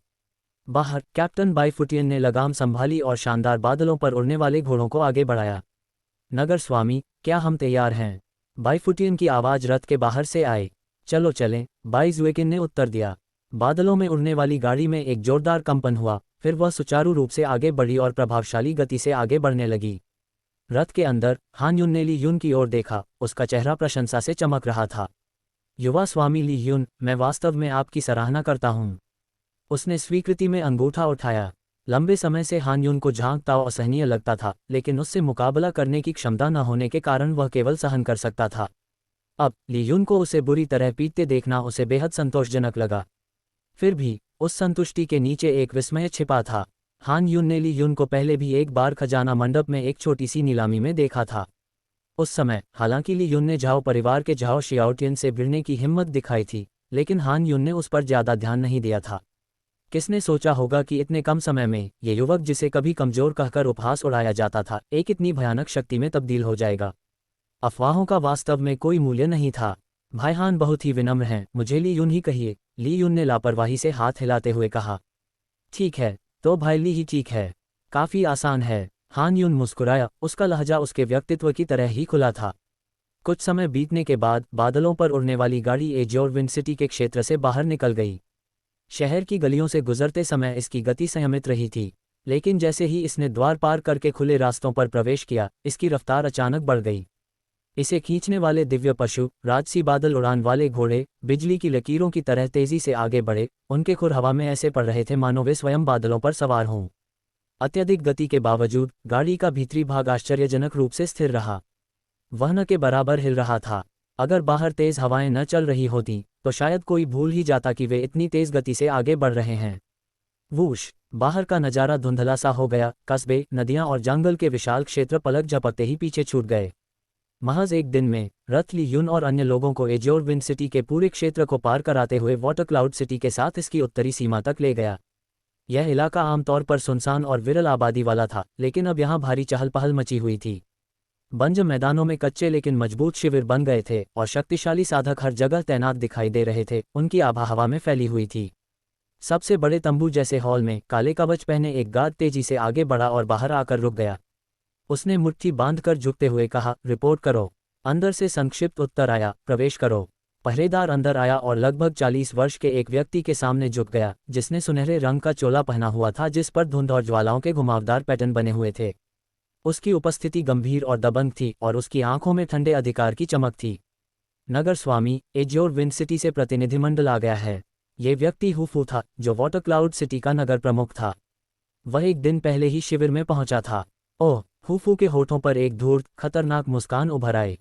बाहर कैप्टन बाईफुटियन ने लगाम संभाली और शानदार बादलों पर उड़ने वाले घोड़ों को आगे बढ़ाया। नगर स्वामी, क्या हम तैयार हैं? बाईफुटियन की आवाज़ रथ के बाहर से आई। चलो चलें, बाई जुएकिन ने उत्तर दिया। बादलों में उड़ने वाली गाड़ी में एक जोरदार कंपन हुआ, फिर वह सुचारू रूप से आगे बढ़ी और प्रभावशाली गति से आगे बढ़ने लगी। रथ के अंदर हान युन ने ली युन की ओर देखा, उसका चेहरा प्रशंसा से चमक रहा था। युवा स्वामी ली युन, मैं वास्तव में आपकी सराहना करता हूँ। उसने स्वीकृति में अंगूठा उठाया। लंबे समय से हान युन को झांग ताओ असहनीय लगता था, लेकिन उससे मुकाबला करने की क्षमता न होने के कारण वह केवल सहन कर सकता था। अब ली युन को उसे बुरी तरह पीटते देखना उसे बेहद संतोषजनक लगा। फिर भी उस संतुष्टि के नीचे एक विस्मय छिपा था। हान युन ने ली युन को पहले भी एक बार खजाना मंडप में एक छोटी सी नीलामी में देखा था। उस समय हालांकि ली युन ने झाओ परिवार के झाओ शियाओटियन से भिड़ने की हिम्मत दिखाई थी, लेकिन हान युन ने उस पर ज्यादा ध्यान नहीं दिया था। किसने सोचा होगा कि इतने कम समय में ये युवक, जिसे कभी कमजोर कहकर उपहास उड़ाया जाता था, एक इतनी भयानक शक्ति में तब्दील हो जाएगा। अफवाहों का वास्तव में कोई मूल्य नहीं था। भाई हान बहुत ही विनम्र हैं, मुझे ली युन ही कहिए, ली युन ने लापरवाही से हाथ हिलाते हुए कहा। ठीक है, तो भाई ली ही ठीक है, काफ़ी आसान है। हान युन मुस्कुराया, उसका लहजा उसके व्यक्तित्व की तरह ही खुला था। कुछ समय बीतने के बाद बादलों पर उड़ने वाली गाड़ी एज्योर विंसिटी के क्षेत्र से बाहर निकल गई। शहर की गलियों से गुजरते समय इसकी गति संयमित रही थी, लेकिन जैसे ही इसने द्वार पार करके खुले रास्तों पर प्रवेश किया, इसकी रफ्तार अचानक बढ़ गई। इसे खींचने वाले दिव्य पशु, राजसी बादल उड़ान वाले घोड़े, बिजली की लकीरों की तरह तेजी से आगे बढ़े। उनके खुर हवा में ऐसे पड़ रहे थे मानो वे स्वयं बादलों पर सवार हों। अत्यधिक गति के बावजूद गाड़ी का भीतरी भाग आश्चर्यजनक रूप से स्थिर रहा। वह न के बराबर हिल रहा था। अगर बाहर तेज हवाएं न चल रही होती तो शायद कोई भूल ही जाता कि वे इतनी तेज गति से आगे बढ़ रहे हैं। वूश, बाहर का नज़ारा धुंधला सा हो गया। कस्बे, नदियां और जंगल के विशाल क्षेत्र पलक झपकते ही पीछे छूट गए। महज एक दिन में रथ ली युन और अन्य लोगों को एज्योर विंसिटी के पूरे क्षेत्र को पार कराते हुए वाटर क्लाउड सिटी के साथ इसकी उत्तरी सीमा तक ले गया। यह इलाका आमतौर पर सुनसान और विरल आबादी वाला था, लेकिन अब यहाँ भारी चहल पहल मची हुई थी। बंज मैदानों में कच्चे लेकिन मजबूत शिविर बन गए थे और शक्तिशाली साधक हर जगह तैनात दिखाई दे रहे थे। उनकी आभा हवा में फैली हुई थी। सबसे बड़े तंबू जैसे हॉल में काले कवच पहने एक गार्ड तेजी से आगे बढ़ा और बाहर आकर रुक गया। उसने मुट्ठी बांधकर झुकते हुए कहा, रिपोर्ट करो। अंदर से संक्षिप्त उत्तर आया, प्रवेश करो। पहरेदार अंदर आया और लगभग 40 वर्ष के एक व्यक्ति के सामने झुक गया, जिसने सुनहरे रंग का चोला पहना हुआ था जिस पर धुंध और ज्वालाओं के घुमावदार पैटर्न बने हुए थे। उसकी उपस्थिति गंभीर और दबंग थी और उसकी आंखों में ठंडे अधिकार की चमक थी। नगर स्वामी, एज्योर विंसिटी से प्रतिनिधिमंडल आ गया है। ये व्यक्ति हुफू था, जो वाटर क्लाउड सिटी का नगर प्रमुख था। वह एक दिन पहले ही शिविर में पहुंचा था। ओह, हुफू के होठों पर एक धूर्त, खतरनाक मुस्कान उभर आई।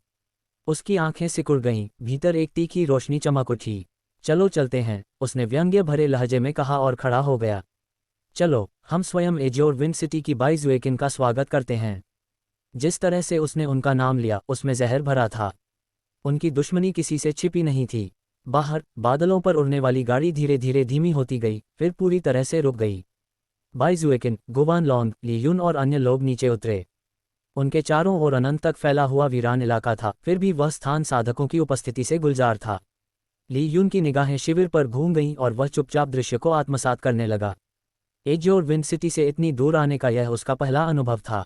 उसकी आंखें सिकुड़ गईं, भीतर एक तीखी रोशनी चमक उठी। चलो चलते हैं, उसने व्यंग्य भरे लहजे में कहा और खड़ा हो गया। चलो, हम स्वयं एज्योर विंसिटी की बाई जुएकिन का स्वागत करते हैं। जिस तरह से उसने उनका नाम लिया उसमें जहर भरा था। उनकी दुश्मनी किसी से छिपी नहीं थी। बाहर बादलों पर उड़ने वाली गाड़ी धीरे धीरे धीमी होती गई, फिर पूरी तरह से रुक गई। बाई जुएकिन, गुवान लॉन्ग, ली युन और अन्य लोग नीचे उतरे। उनके चारों ओर अनंत तक फैला हुआ वीरान इलाका था, फिर भी वह स्थान साधकों की उपस्थिति से गुलजार था। ली युन की निगाहें शिविर पर घूम गईं और वह चुपचाप दृश्य को आत्मसात करने लगा। एज्योर विंसिटी से इतनी दूर आने का यह उसका पहला अनुभव था।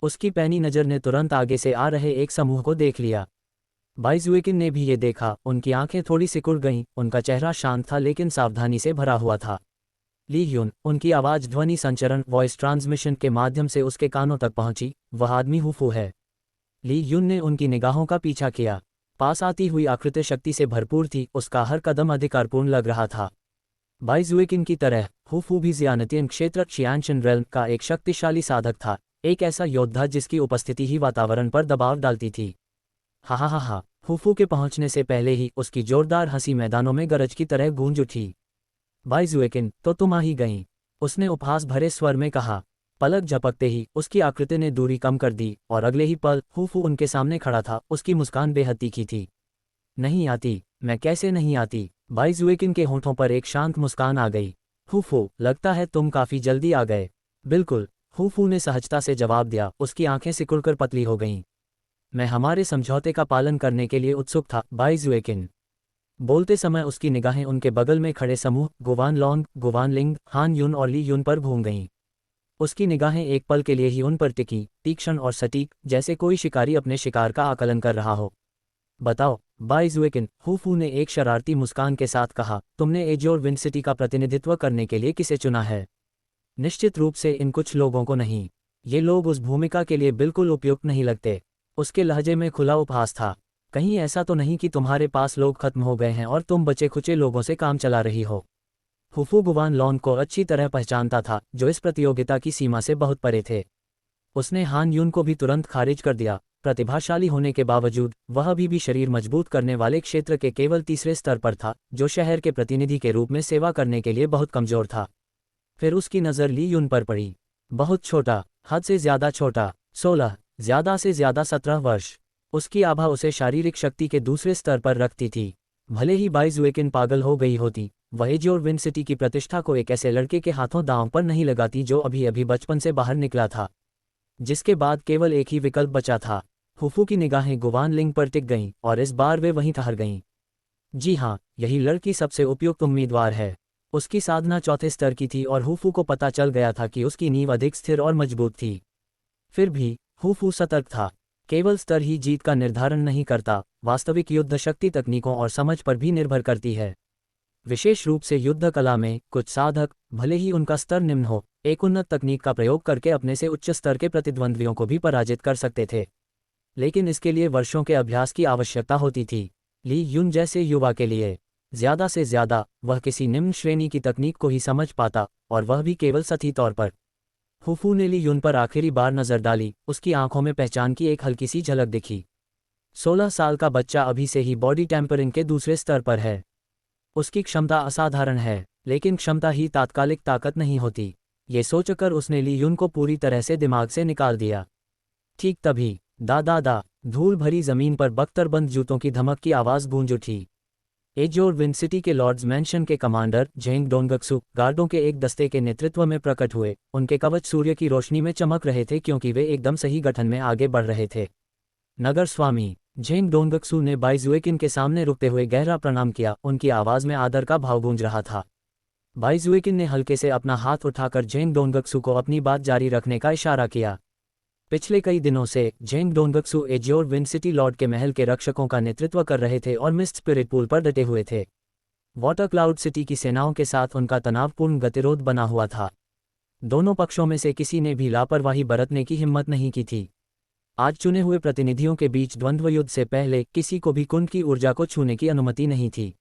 उसकी पैनी नज़र ने तुरंत आगे से आ रहे एक समूह को देख लिया। बाइजुएकिन ने भी ये देखा, उनकी आंखें थोड़ी सिकुड़ गईं, उनका चेहरा शांत था लेकिन सावधानी से भरा हुआ था। ली ह्यून, उनकी आवाज़ ध्वनि संचरण वॉइस ट्रांसमिशन के माध्यम से उसके कानों तक पहुंची, वह आदमी हुफू है। ली ह्यून ने उनकी निगाहों का पीछा किया। पास आती हुई आकृति शक्ति से भरपूर थी, उसका हर कदम अधिकारपूर्ण लग रहा था। बाइजुएकिन की तरह हुफू भी जियानतियन क्षेत्र शियानशन रेल्म का एक शक्तिशाली साधक था, एक ऐसा योद्धा जिसकी उपस्थिति ही वातावरण पर दबाव डालती थी। हा हा हा हा, हुफू के पहुंचने से पहले ही उसकी जोरदार हंसी मैदानों में गरज की तरह गूंज उठी। बाइजुएकिन, तो तुम आ ही गईं, उसने उपहास भरे स्वर में कहा। पलक झपकते ही उसकी आकृति ने दूरी कम कर दी और अगले ही पल हुफू उनके सामने खड़ा था, उसकी मुस्कान बेहद तीखी थी। नहीं आती, मैं कैसे नहीं आती? बाइजुएकिन के होंठों पर एक शांत मुस्कान आ गई। हुफू, लगता है तुम काफी जल्दी आ गए। बिल्कुल, हुफू ने सहजता से जवाब दिया, उसकी आंखें सिकुड़कर पतली हो गईं। मैं हमारे समझौते का पालन करने के लिए उत्सुक था, बाइजुएकिन। बोलते समय उसकी निगाहें उनके बगल में खड़े समूह गुवान लॉन्ग, गुवान लिंग, हान यून और ली यून पर घूम गईं। उसकी निगाहें एक पल के लिए ही उन पर टिकीं, तीक्ष्ण और सटीक, जैसे कोई शिकारी अपने शिकार का आकलन कर रहा हो। बताओ, बाइजुएकिन, हुफू ने एक शरारती मुस्कान के साथ कहा, तुमने एजोर विंड सिटी का प्रतिनिधित्व करने के लिए किसे चुना है? निश्चित रूप से इन कुछ लोगों को नहीं। ये लोग उस भूमिका के लिए बिल्कुल उपयुक्त नहीं लगते। उसके लहजे में खुला उपहास था। कहीं ऐसा तो नहीं कि तुम्हारे पास लोग खत्म हो गए हैं और तुम बचे खुचे लोगों से काम चला रही हो? हुफू गुवान लॉन को अच्छी तरह पहचानता था, जो इस प्रतियोगिता की सीमा से बहुत परे थे। उसने हान यून को भी तुरंत खारिज कर दिया। प्रतिभाशाली होने के बावजूद वह अभी भी शरीर मजबूत करने वाले क्षेत्र के केवल तीसरे स्तर पर था, जो शहर के प्रतिनिधि के रूप में सेवा करने के लिए बहुत कमजोर था। फिर उसकी नज़र ली यून पर पड़ी। बहुत छोटा, हद से ज्यादा छोटा, 16, ज्यादा से ज्यादा 17 वर्ष। उसकी आभा उसे शारीरिक शक्ति के दूसरे स्तर पर रखती थी। भले ही बाइजुएकिन पागल हो गई होती, वह एजोर विंड सिटी की प्रतिष्ठा को एक ऐसे लड़के के हाथों दांव पर नहीं लगाती जो अभी अभी बचपन से बाहर निकला था, जिसके बाद केवल एक ही विकल्प बचा था। हुफू की निगाहें गुवान लिंग पर टिक गईं और इस बार वे वहीं ठहर गईं। जी हाँ, यही लड़की सबसे उपयुक्त उम्मीदवार है। उसकी साधना चौथे स्तर की थी और हुफू को पता चल गया था कि उसकी नींव अधिक स्थिर और मजबूत थी। फिर भी हुफू सतर्क था। केवल स्तर ही जीत का निर्धारण नहीं करता, वास्तविक युद्ध शक्ति तकनीकों और समझ पर भी निर्भर करती है। विशेष रूप से युद्ध कला में कुछ साधक, भले ही उनका स्तर निम्न हो, एक उन्नत तकनीक का प्रयोग करके अपने से उच्च स्तर के प्रतिद्वंद्वियों को भी पराजित कर सकते थे, लेकिन इसके लिए वर्षों के अभ्यास की आवश्यकता होती थी। ली यून जैसे युवा के लिए ज्यादा से ज्यादा वह किसी निम्न श्रेणी की तकनीक को ही समझ पाता, और वह भी केवल सतही तौर पर। हुफू ने ली यून पर आखिरी बार नजर डाली, उसकी आंखों में पहचान की एक हल्की सी झलक दिखी। 16 साल का बच्चा अभी से ही बॉडी टेम्परिंग के दूसरे स्तर पर है। उसकी क्षमता असाधारण है, लेकिन क्षमता ही तात्कालिक ताकत नहीं होती। ये सोचकर उसने ली यून को पूरी तरह से दिमाग से निकाल दिया। ठीक तभी दा धूल भरी जमीन पर बख्तरबंद जूतों की धमक की आवाज गूंज उठी। एजोर विंड सिटी के लॉर्ड्स मैंशन के कमांडर झेंग डोंगक्सु गार्डों के एक दस्ते के नेतृत्व में प्रकट हुए। उनके कवच सूर्य की रोशनी में चमक रहे थे क्योंकि वे एकदम सही गठन में आगे बढ़ रहे थे। नगर स्वामी झेंग डोंगक्सु ने बाइजुएकिन के सामने रुकते हुए गहरा प्रणाम किया, उनकी आवाज में आदर का भाव गूंज रहा था। बाइजुएकिन ने हल्के से अपना हाथ उठाकर झेंग डोंगक्सु को अपनी बात जारी रखने का इशारा किया। पिछले कई दिनों से Zheng Dongxu Azure wind city lord के महल के रक्षकों का नेतृत्व कर रहे थे और मिस्ट स्पिरिट पूल पर डटे हुए थे। वाटर क्लाउड सिटी की सेनाओं के साथ उनका तनावपूर्ण गतिरोध बना हुआ था। दोनों पक्षों में से किसी ने भी लापरवाही बरतने की हिम्मत नहीं की थी। आज चुने हुए प्रतिनिधियों के बीच द्वंद्व युद्ध से पहले किसी को भी कुंड की ऊर्जा को छूने की अनुमति नहीं थी।